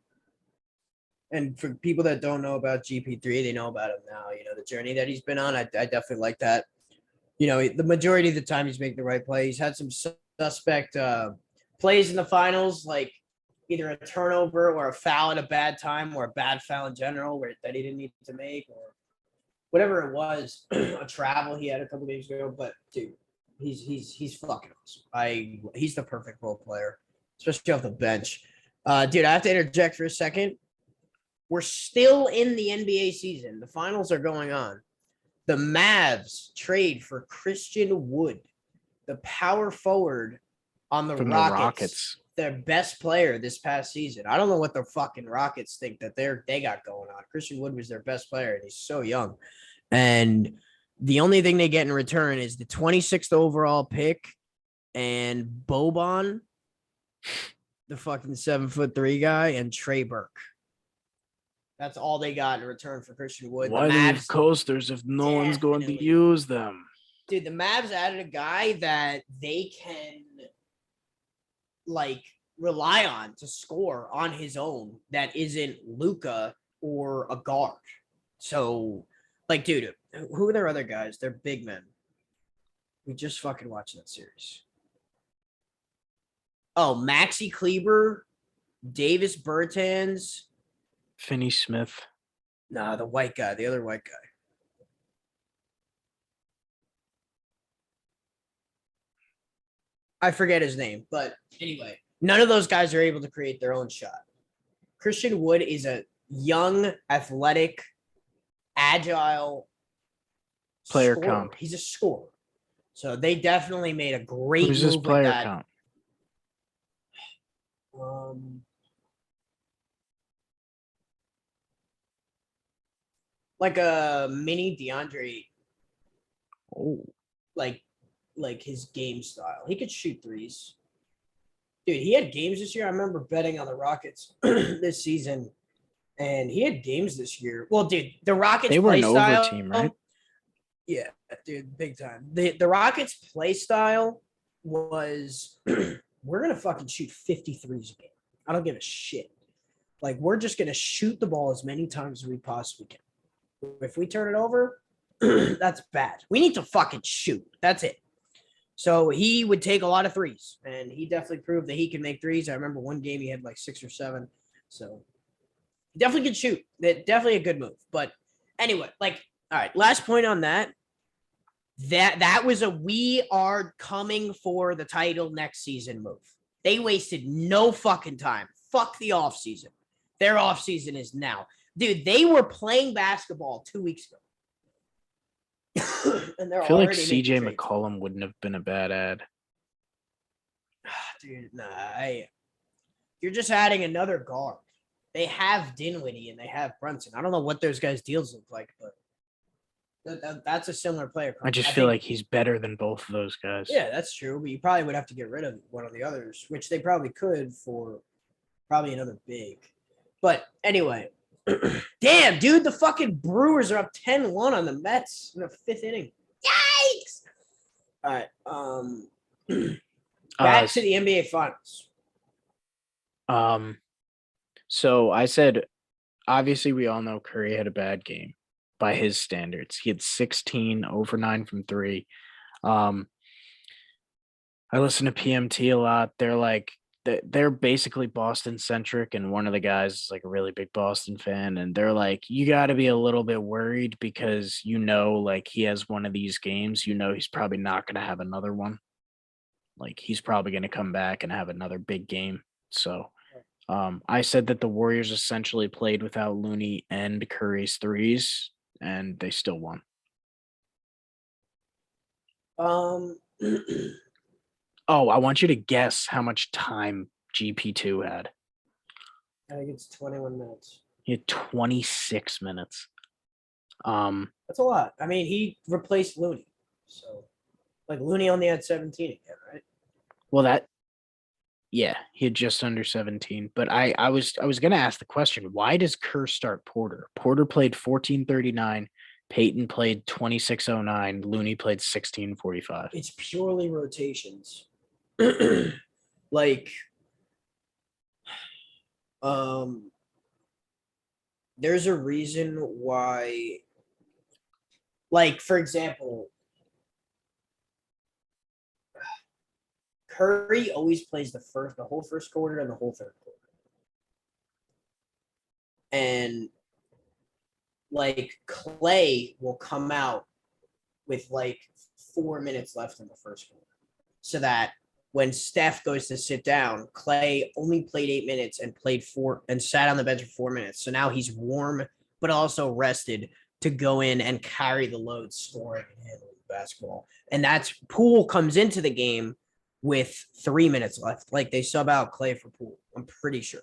And for people that don't know about GP3, they know about him now. You know, the journey that he's been on. I definitely like that. You know, the majority of the time he's making the right play. He's had some suspect plays in the finals, like either a turnover or a foul at a bad time or a bad foul in general that he didn't need to make or whatever it was, a travel he had a couple days ago. But dude, he's fucking awesome. He's the perfect role player, especially off the bench. Dude, I have to interject for a second. We're still in the NBA season. The finals are going on. The Mavs trade for Christian Wood, the power forward on the Rockets. Their best player this past season. I don't know what the fucking Rockets think that they got going on. Christian Wood was their best player, and he's so young. And the only thing they get in return is the 26th overall pick and Boban, the fucking 7'3" guy, and Trey Burke. That's all they got in return for Christian Wood. Why the leave coasters if no one's going to use them? Dude, the Mavs added a guy that they can like rely on to score on his own that isn't Luka or a guard. So, like, dude, who are their other guys? They're big men. We just fucking watched that series. Oh, Maxi Kleber, Davis Bertans, Finney Smith. Nah, the white guy, the other white guy. I forget his name, but anyway, none of those guys are able to create their own shot. Christian Wood is a young, athletic, agile player scorer. comp. He's a scorer. So they definitely made a great Who's move his player with that. count? Like a mini DeAndre, Oh, like his game style. He could shoot threes. Dude, he had games this year. I remember betting on the Rockets this season, and he had games this year. Well, dude, the Rockets they were play an style, over team, right? Yeah, dude, big time. The Rockets play style was we're gonna fucking shoot 53s a game. I don't give a shit. Like, we're just gonna shoot the ball as many times as we possibly can. If we turn it over, that's bad. We need to fucking shoot. That's it. So he would take a lot of threes, and he definitely proved that he can make threes. I remember one game he had like 6 or 7. So definitely could shoot. Definitely a good move. But anyway, all right, last point on that. That was a we are coming for the title next season move. They wasted no fucking time. Fuck the offseason. Their offseason is now. Dude, they were playing basketball 2 weeks ago. And they're I feel like already CJ making trades. McCollum wouldn't have been a bad ad. Dude, you're just adding another guard. They have Dinwiddie and they have Brunson. I don't know what those guys' deals look like, but that's a similar player. I just feel like he's better than both of those guys. Yeah, that's true. But you probably would have to get rid of one of the others, which they probably could for probably another big. But anyway, damn, dude, the fucking Brewers are up 10-1 on the Mets in the 5th inning. Yikes! All right. Back to the NBA Finals. So I said, obviously, we all know Curry had a bad game by his standards. He had 16 over 9 from 3. I listen to PMT a lot. They're like, they're basically Boston centric, and one of the guys is like a really big Boston fan, and they're like, you got to be a little bit worried because like he has one of these games, he's probably not going to have another one. Like he's probably going to come back and have another big game. So I said that the Warriors essentially played without Looney and Curry's threes, and they still won. Oh, I want you to guess how much time GP2 had. I think it's 21 minutes. He had 26 minutes. That's a lot. I mean, he replaced Looney. So, Looney only had 17 again, right? Well, yeah, he had just under 17. But I was going to ask the question, why does Kerr start Porter? Porter played 14:39. Peyton played 26:09. Looney played 16:45. It's purely rotations. There's a reason why, for example, Curry always plays the whole first quarter and the whole third quarter. And Clay will come out with 4 minutes left in the first quarter. So that when Steph goes to sit down, Clay only played 8 minutes and played 4 and sat on the bench for 4 minutes. So now he's warm, but also rested to go in and carry the load, scoring and handling basketball. And that's Poole comes into the game with 3 minutes left. They sub out Clay for Poole, I'm pretty sure.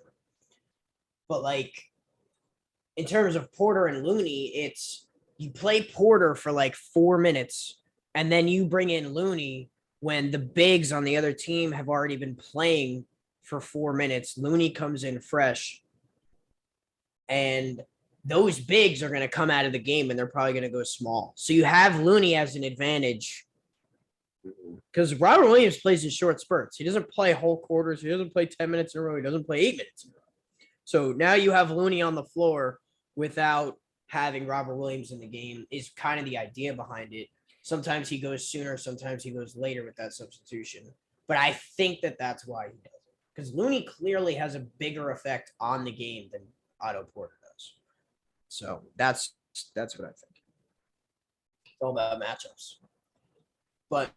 But in terms of Porter and Looney, it's you play Porter for 4 minutes and then you bring in Looney when the bigs on the other team have already been playing for 4 minutes. Looney comes in fresh, and those bigs are going to come out of the game, and they're probably going to go small. So you have Looney as an advantage because Robert Williams plays in short spurts. He doesn't play whole quarters. He doesn't play 10 minutes in a row. He doesn't play 8 minutes in a row. So now you have Looney on the floor without having Robert Williams in the game is kind of the idea behind it. Sometimes he goes sooner, sometimes he goes later with that substitution. But I think that's why he does it. Because Looney clearly has a bigger effect on the game than Otto Porter does. So that's what I think. It's all about matchups. But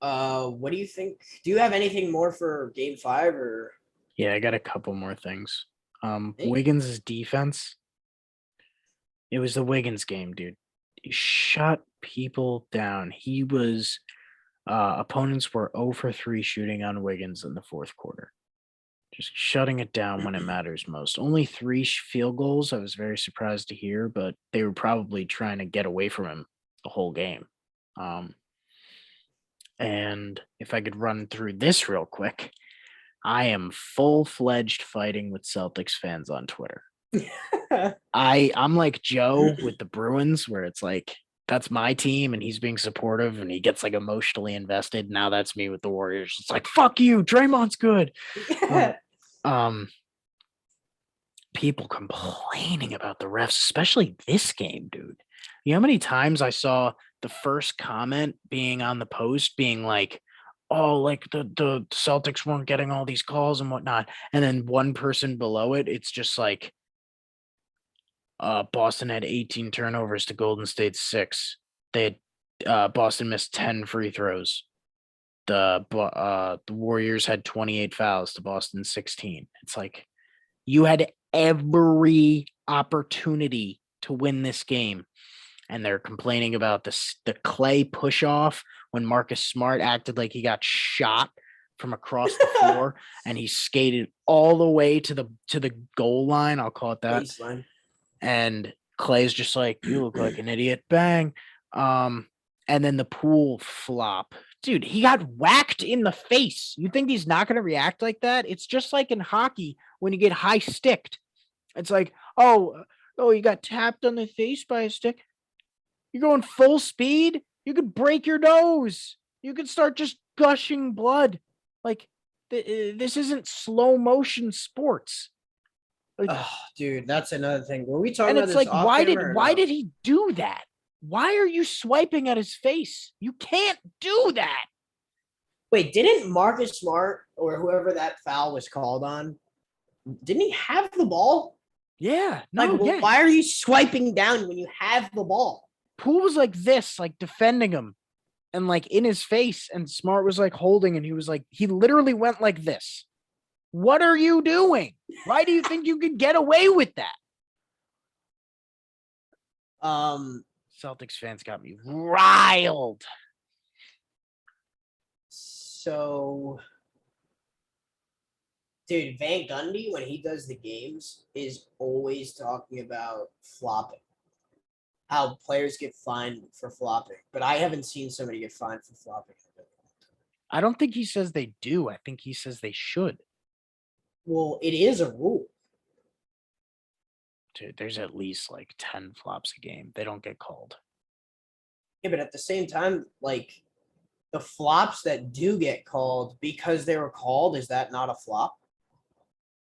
what do you think? Do you have anything more for Game 5 or? Yeah, I got a couple more things. Wiggins' defense. It was the Wiggins game, dude. He shut people down. He was opponents were 0 for 3 shooting on Wiggins in the fourth quarter. Just shutting it down when it matters most. Only 3 field goals. I was very surprised to hear, but they were probably trying to get away from him the whole game. And if I could run through this real quick, I am full-fledged fighting with Celtics fans on Twitter. I'm like Joe with the Bruins, where it's that's my team and he's being supportive and he gets emotionally invested. Now that's me with the Warriors. It's fuck you, Draymond's good. People complaining about the refs, especially this game, dude. You know how many times I saw the first comment being on the post being oh, like the Celtics weren't getting all these calls and whatnot. And then one person below it, it's just like Boston had 18 turnovers to Golden State 6. They had Boston missed 10 free throws. The Warriors had 28 fouls to Boston 16. It's like you had every opportunity to win this game, and they're complaining about the Clay push off when Marcus Smart acted like he got shot from across the floor and he skated all the way to the goal line. I'll call it that. Baseline. And Clay's just like, you look like an idiot. Bang. And then the pool flop. Dude, he got whacked in the face. You think he's not going to react like that? It's just like in hockey when you get high sticked. It's like, oh, you got tapped on the face by a stick. You're going full speed. You could break your nose. You could start just gushing blood. Like, this isn't slow motion sports. Like, oh, dude, that's another thing. Were we talking about it's this like, why no? did he do that? Why are you swiping at his face? You can't do that. Wait, didn't Marcus Smart or whoever that foul was called on, didn't he have the ball? Yeah. No, like, yeah. Why are you swiping down when you have the ball? Poole was like this, like defending him and like in his face, and Smart was like holding, and he was like, he literally went like this. What are you doing? Why do you think you could get away with that? Celtics fans got me riled. So, dude, Van Gundy, when he does the games, is always talking about flopping. How players get fined for flopping. But I haven't seen somebody get fined for flopping. I don't think he says they do. I think he says they should. Well, it is a rule. Dude, there's at least like 10 flops a game. They don't get called. Yeah, but at the same time, like the flops that do get called because they were called, is that not a flop?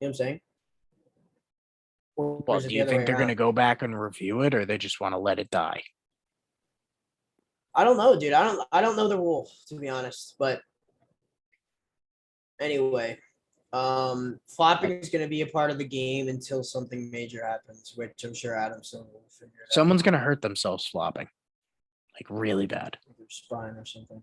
You know what I'm saying? Well, do you think they're going to go back and review it, or they just want to let it die? I don't know, dude. I don't know the rule, to be honest. But anyway, flopping is going to be a part of the game until something major happens, which I'm sure Adam Silver will figure it out. Someone's going to hurt themselves flopping, like really bad. Their spine or something.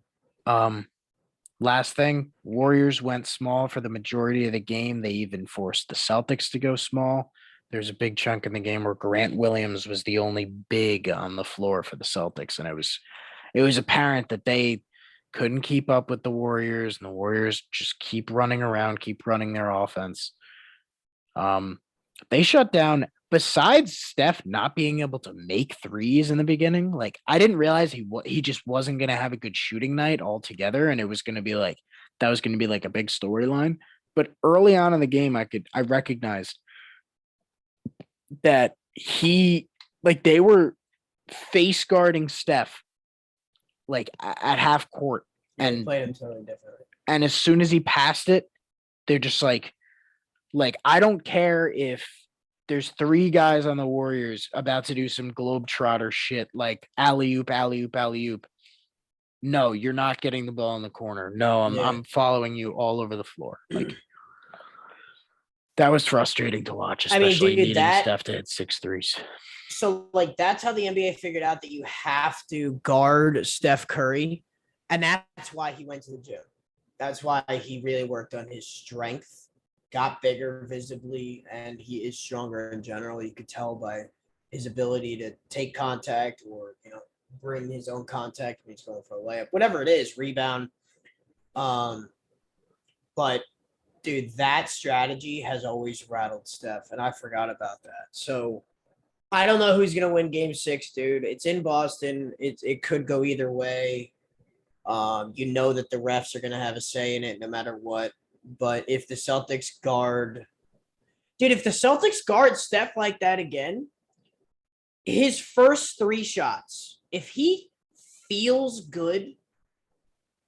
Last thing, Warriors went small for the majority of the game. They even forced the Celtics to go small. There's a big chunk in the game where Grant Williams was the only big on the floor for the Celtics, and it was apparent that they couldn't keep up with the Warriors, and the Warriors just keep running around, keep running their offense. They shut down. Besides Steph not being able to make threes in the beginning, like I didn't realize he just wasn't going to have a good shooting night altogether, and it was going to be like that was going to be like a big storyline. But early on in the game, I recognized that they were face guarding Steph like at half court, and played him totally differently. And as soon as he passed it, they're just like I don't care if there's 3 guys on the Warriors about to do some globetrotter shit like alley-oop, alley-oop, alley-oop. No, you're not getting the ball in the corner. No, I'm following you all over the floor. Like that was frustrating to watch, especially needing Steph to hit 6 threes. So, like, that's how the NBA figured out that you have to guard Steph Curry, and that's why he went to the gym. That's why he really worked on his strength, got bigger visibly, and he is stronger in general. You could tell by his ability to take contact or, bring his own contact when he's going for a layup, whatever it is, rebound. But dude, that strategy has always rattled Steph, and I forgot about that. So I don't know who's gonna win Game 6, dude. It's in Boston. It could go either way. That the refs are gonna have a say in it no matter what. But if the Celtics guard Steph like that again, his first 3 shots, if he feels good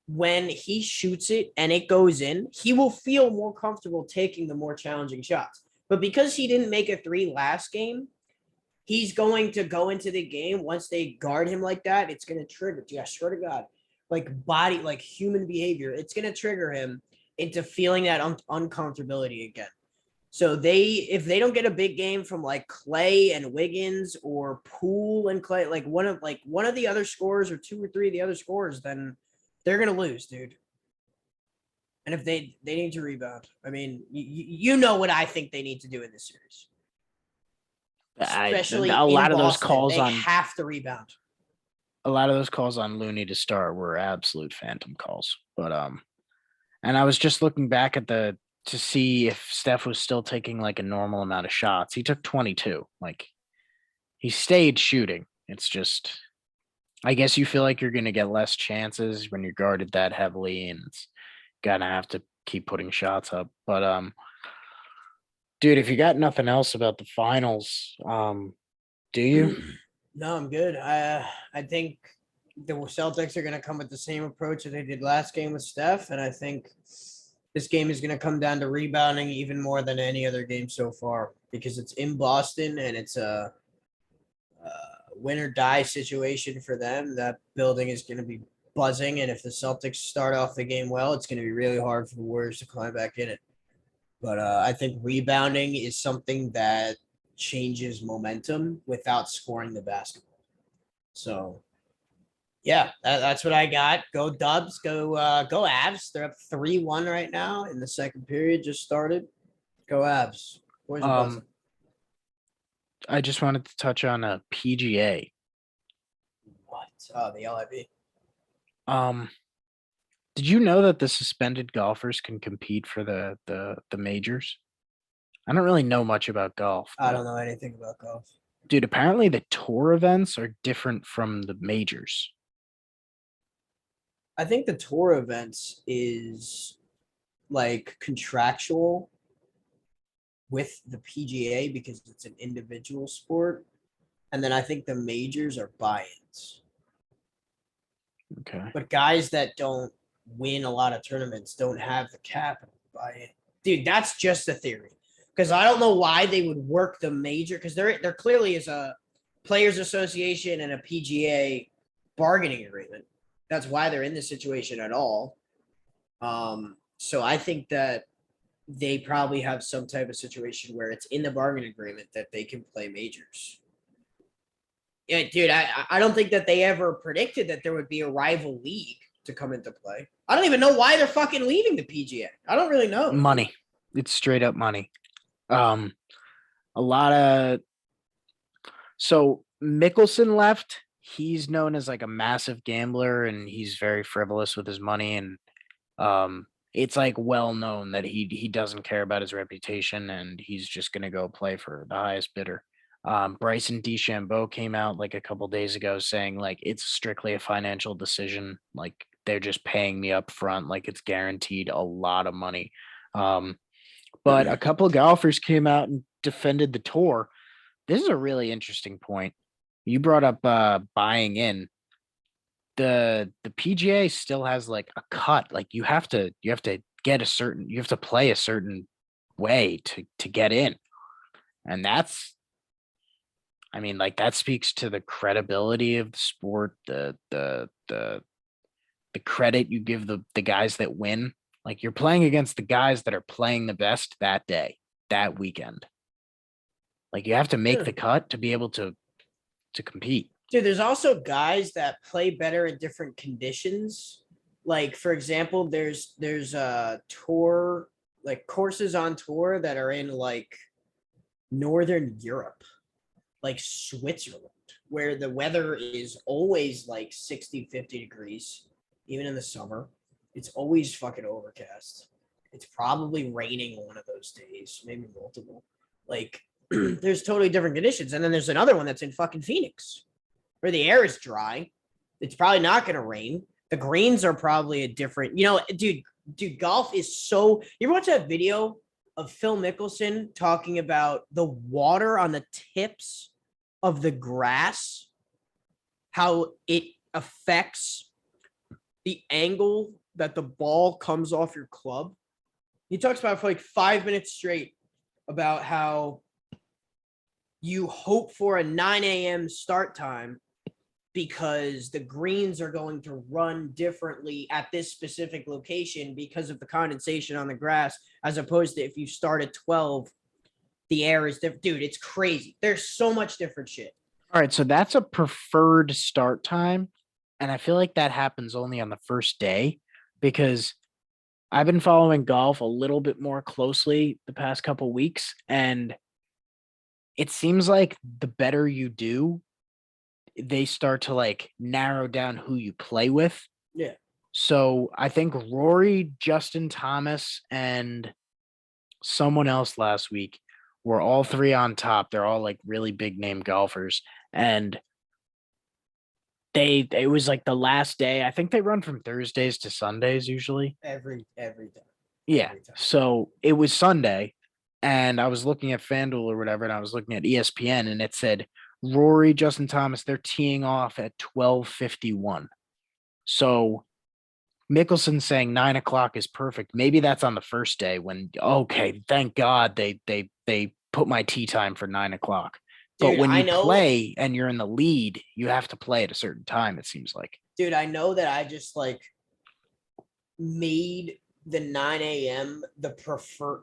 when he shoots it and it goes in, he will feel more comfortable taking the more challenging shots. But because he didn't make a 3 last game, he's going to go into the game once they guard him like that. It's going to trigger. Dude, I swear to God, body, like human behavior. It's going to trigger him into feeling that uncomfortability again. So if they don't get a big game from like Clay and Wiggins or Poole and Clay, like one of the other scorers or two or three of the other scorers, then they're going to lose, dude. And if they need to rebound, I mean, you know what I think they need to do in this series, especially a lot in of those Boston. calls They on have to rebound. a lot of those calls on Looney to start were absolute phantom calls. But and I was just looking back at to see if Steph was still taking like a normal amount of shots. He took 22. Like he stayed shooting. It's just I guess you feel like you're going to get less chances when you're guarded that heavily, and it's gonna have to keep putting shots up. But dude, if you got nothing else about the finals, do you? No, I'm good. I think the Celtics are going to come with the same approach that they did last game with Steph, and I think this game is going to come down to rebounding even more than any other game so far because it's in Boston and it's a win or die situation for them. That building is going to be buzzing, and if the Celtics start off the game well, it's going to be really hard for the Warriors to climb back in it. But I think rebounding is something that changes momentum without scoring the basketball. So, yeah, that's what I got. Go Dubs, go Avs. They're up 3-1 right now in the second period. Just started. Go Avs. Boys are buzzing. I just wanted to touch on a PGA. What? Oh, the LIV. Did you know that the suspended golfers can compete for the majors? I don't really know much about golf. I don't know anything about golf. Dude, apparently the tour events are different from the majors. I think the tour events is like contractual with the PGA because it's an individual sport. And then I think the majors are buy-ins. Okay. But guys that don't win a lot of tournaments don't have the capital to buy in. Dude, that's just a theory. Because I don't know why they would work the major, because there clearly is a Players Association and a PGA bargaining agreement. That's why they're in this situation at all. So I think that they probably have some type of situation where it's in the bargaining agreement that they can play majors. Yeah, dude, I don't think that they ever predicted that there would be a rival league to come into play. I don't even know why they're fucking leaving the PGA. I don't really know. Money. It's straight up money. A lot of so Mickelson left. He's known as like a massive gambler and he's very frivolous with his money, and it's like well known that he doesn't care about his reputation and he's just gonna go play for the highest bidder. Bryson DeChambeau came out like a couple days ago saying like it's strictly a financial decision. Like they're just paying me up front, like it's guaranteed a lot of money. But a couple of golfers came out and defended the tour. This is a really interesting point. You brought up buying in. The PGA still has like a cut. Like you have to get a certain, you have to play a certain way to get in. And that's, I mean, like that speaks to the credibility of the sport, the credit you give the guys that win. Like you're playing against the guys that are playing the best that day, that weekend. Like you have to make the cut to be able to compete. Dude, there's also guys that play better in different conditions. Like, for example, there's a tour, like courses on tour that are in like Northern Europe, like Switzerland, where the weather is always like 60, 50 degrees, even in the summer. It's always fucking overcast. It's probably raining one of those days, maybe multiple. Like, there's totally different conditions. And then there's another one that's in fucking Phoenix where the air is dry. It's probably not going to rain. The greens are probably a different, dude, golf is so, you ever watch that video of Phil Mickelson talking about the water on the tips of the grass, how it affects the angle that the ball comes off your club? He talks about it for like 5 minutes straight about how you hope for a 9 a.m. start time because the greens are going to run differently at this specific location because of the condensation on the grass, as opposed to if you start at 12, the air is different. Dude, it's crazy. There's so much different shit. All right, so that's a preferred start time, and I feel like that happens only on the first day because I've been following golf a little bit more closely the past couple weeks, and it seems like the better you do, they start to like narrow down who you play with. Yeah. So I think Rory, Justin Thomas, and someone else last week were all three on top. They're all like really big name golfers. And it was like the last day. I think they run from Thursdays to Sundays usually. Every time. Yeah. Every time. So it was Sunday, and I was looking at FanDuel or whatever, and I was looking at ESPN, and it said Rory, Justin Thomas, they're teeing off at 12:51. So Mickelson saying 9 o'clock is perfect. Maybe that's on the first day when okay, thank God they put my tee time for 9 o'clock. But Dude, when I you know, play and you're in the lead, you have to play at a certain time, it seems like. dude, I know that I just like made the 9 a.m. the preferred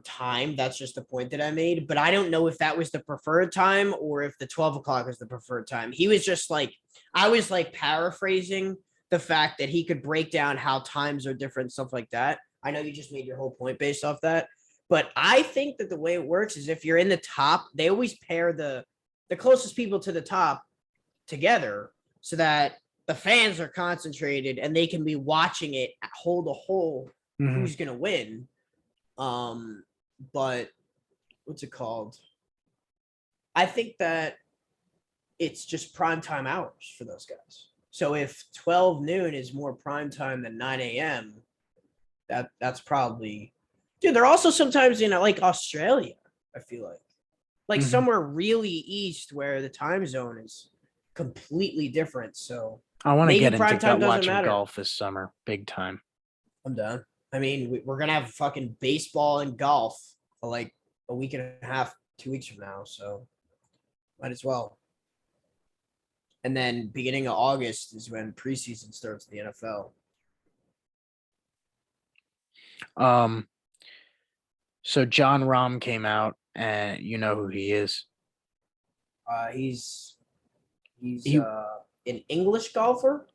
time. That's just the point that I made. But I don't know if that was the preferred time or if the 12 o'clock was the preferred time. He was just like, I was like paraphrasing the fact that he could break down how times are different, stuff like that. I know you just made your whole point based off that. But I think that the way it works is if you're in the top, they always pair the closest people to the top together so that the fans are concentrated and they can be watching it hole to hole who's gonna win. But what's it called? I think that it's just prime time hours for those guys. So if 12 noon is more prime time than 9 a.m., that's probably, dude. They're also sometimes in like Australia. I feel like somewhere really east where the time zone is completely different. So I want to maybe get prime into time doesn't watching matter. golf this summer, big time. I'm done. I mean, we're gonna have fucking baseball and golf for like a week and a half, 2 weeks from now. So might as well. And then beginning of August is when preseason starts in the NFL. So John Rahm came out, and you know who he is. He's He, an English golfer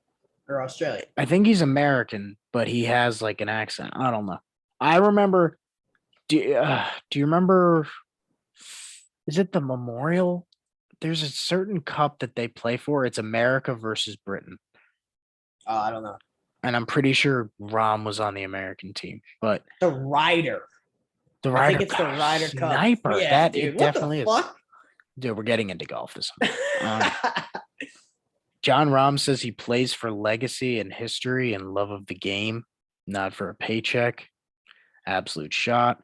or Australian. I think he's American, but he has like an accent. I don't know. I remember. Do you remember? Is it the Memorial? There's a certain cup that they play for. It's America versus Britain, I don't know. and I'm pretty sure Rahm was on the American team. But The Ryder. the I Ryder think it's the Ryder Cup. sniper. Yeah, That dude. it What definitely the fuck? is. Dude, we're getting into golf this summer. John Rahm says he plays for legacy and history and love of the game, not for a paycheck. Absolute shot.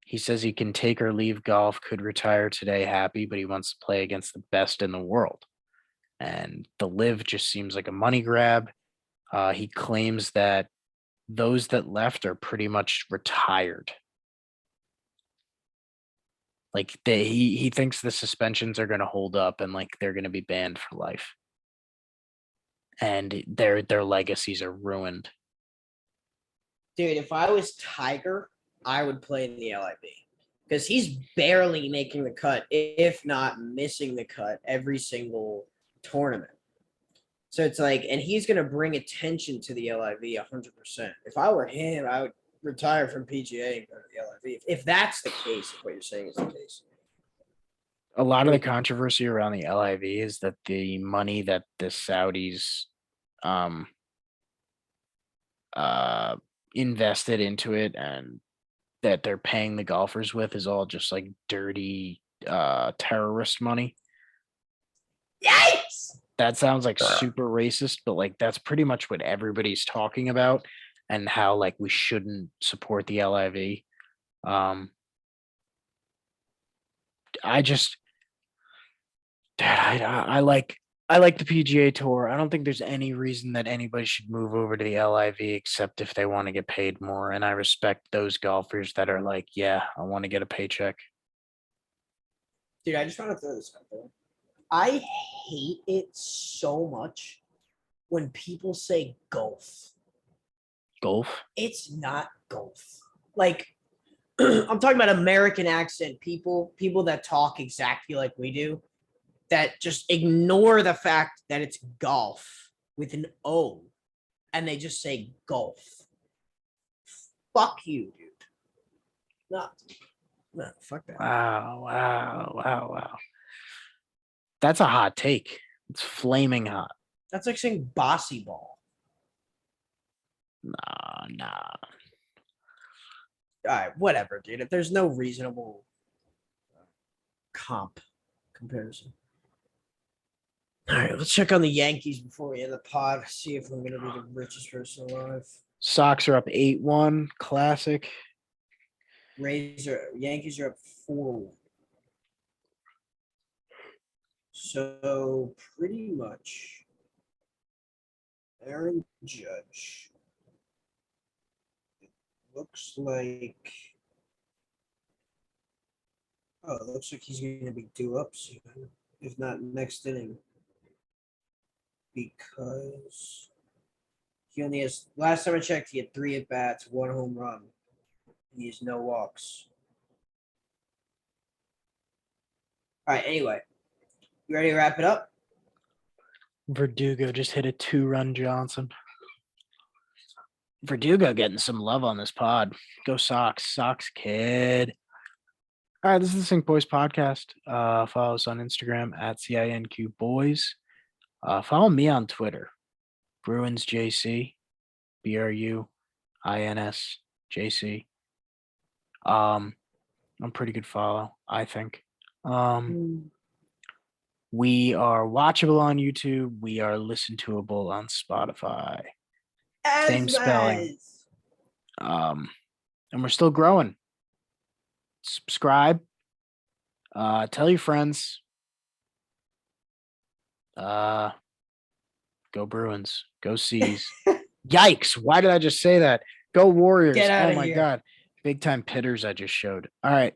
He says he can take or leave golf, could retire today happy, but he wants to play against the best in the world. And the live just seems like a money grab. He claims that those that left are pretty much retired. Like he thinks the suspensions are going to hold up and like they're going to be banned for life. And their legacies are ruined. Dude, if I was Tiger, I would play in the LIV because he's barely making the cut, if not missing the cut every single tournament. So it's like, and he's going to bring attention to the LIV 100%. If I were him, I would retire from PGA and go to the LIV. If that's the case, if what you're saying is the case. A lot of the controversy around the LIV is that the money that the Saudis invested into it and that they're paying the golfers with is all just like dirty terrorist money. Yikes! That sounds like super racist, but like that's pretty much what everybody's talking about and how like we shouldn't support the LIV. I just I like the PGA Tour. I don't think there's any reason that anybody should move over to the LIV except if they want to get paid more. And I respect those golfers that are like, yeah, I want to get a paycheck. Dude, I just want to throw this out there. I hate it so much when people say golf. Golf. It's not golf. Like, I'm talking about American accent people that talk exactly like we do, that just ignore the fact that it's golf with an O, and they just say golf. Fuck you, dude. No, fuck that. Wow. That's a hot take. It's flaming hot. That's like saying bossy ball. Nah. All right, whatever, dude. If there's no reasonable comparison. All right, let's check on the Yankees before we end the pod. See if I'm gonna be the richest person alive. Sox are up 8-1. Classic. Yankees are up 4. So pretty much Aaron Judge looks like it looks like he's gonna be due up soon, if not next inning. Because he only has, last time I checked, he had 3 at bats, 1 home run. He has no walks. All right, anyway. You ready to wrap it up? Verdugo just hit a 2-run Johnson. Verdugo getting some love on this pod. Go Sox. Sox kid. All right, this is the Sync Boys podcast. Follow us on Instagram at CINQ Boys. Follow me on Twitter. Bruins JC. BRUINS JC. I'm pretty good follow, I think. We are watchable on YouTube. We are listen toable on Spotify. Same spelling. And we're still growing. Subscribe. Tell your friends. Go Bruins. Go Seas. Yikes. Why did I just say that? Go Warriors. Get out Oh of my here. God. Big time pitters I just showed. All right.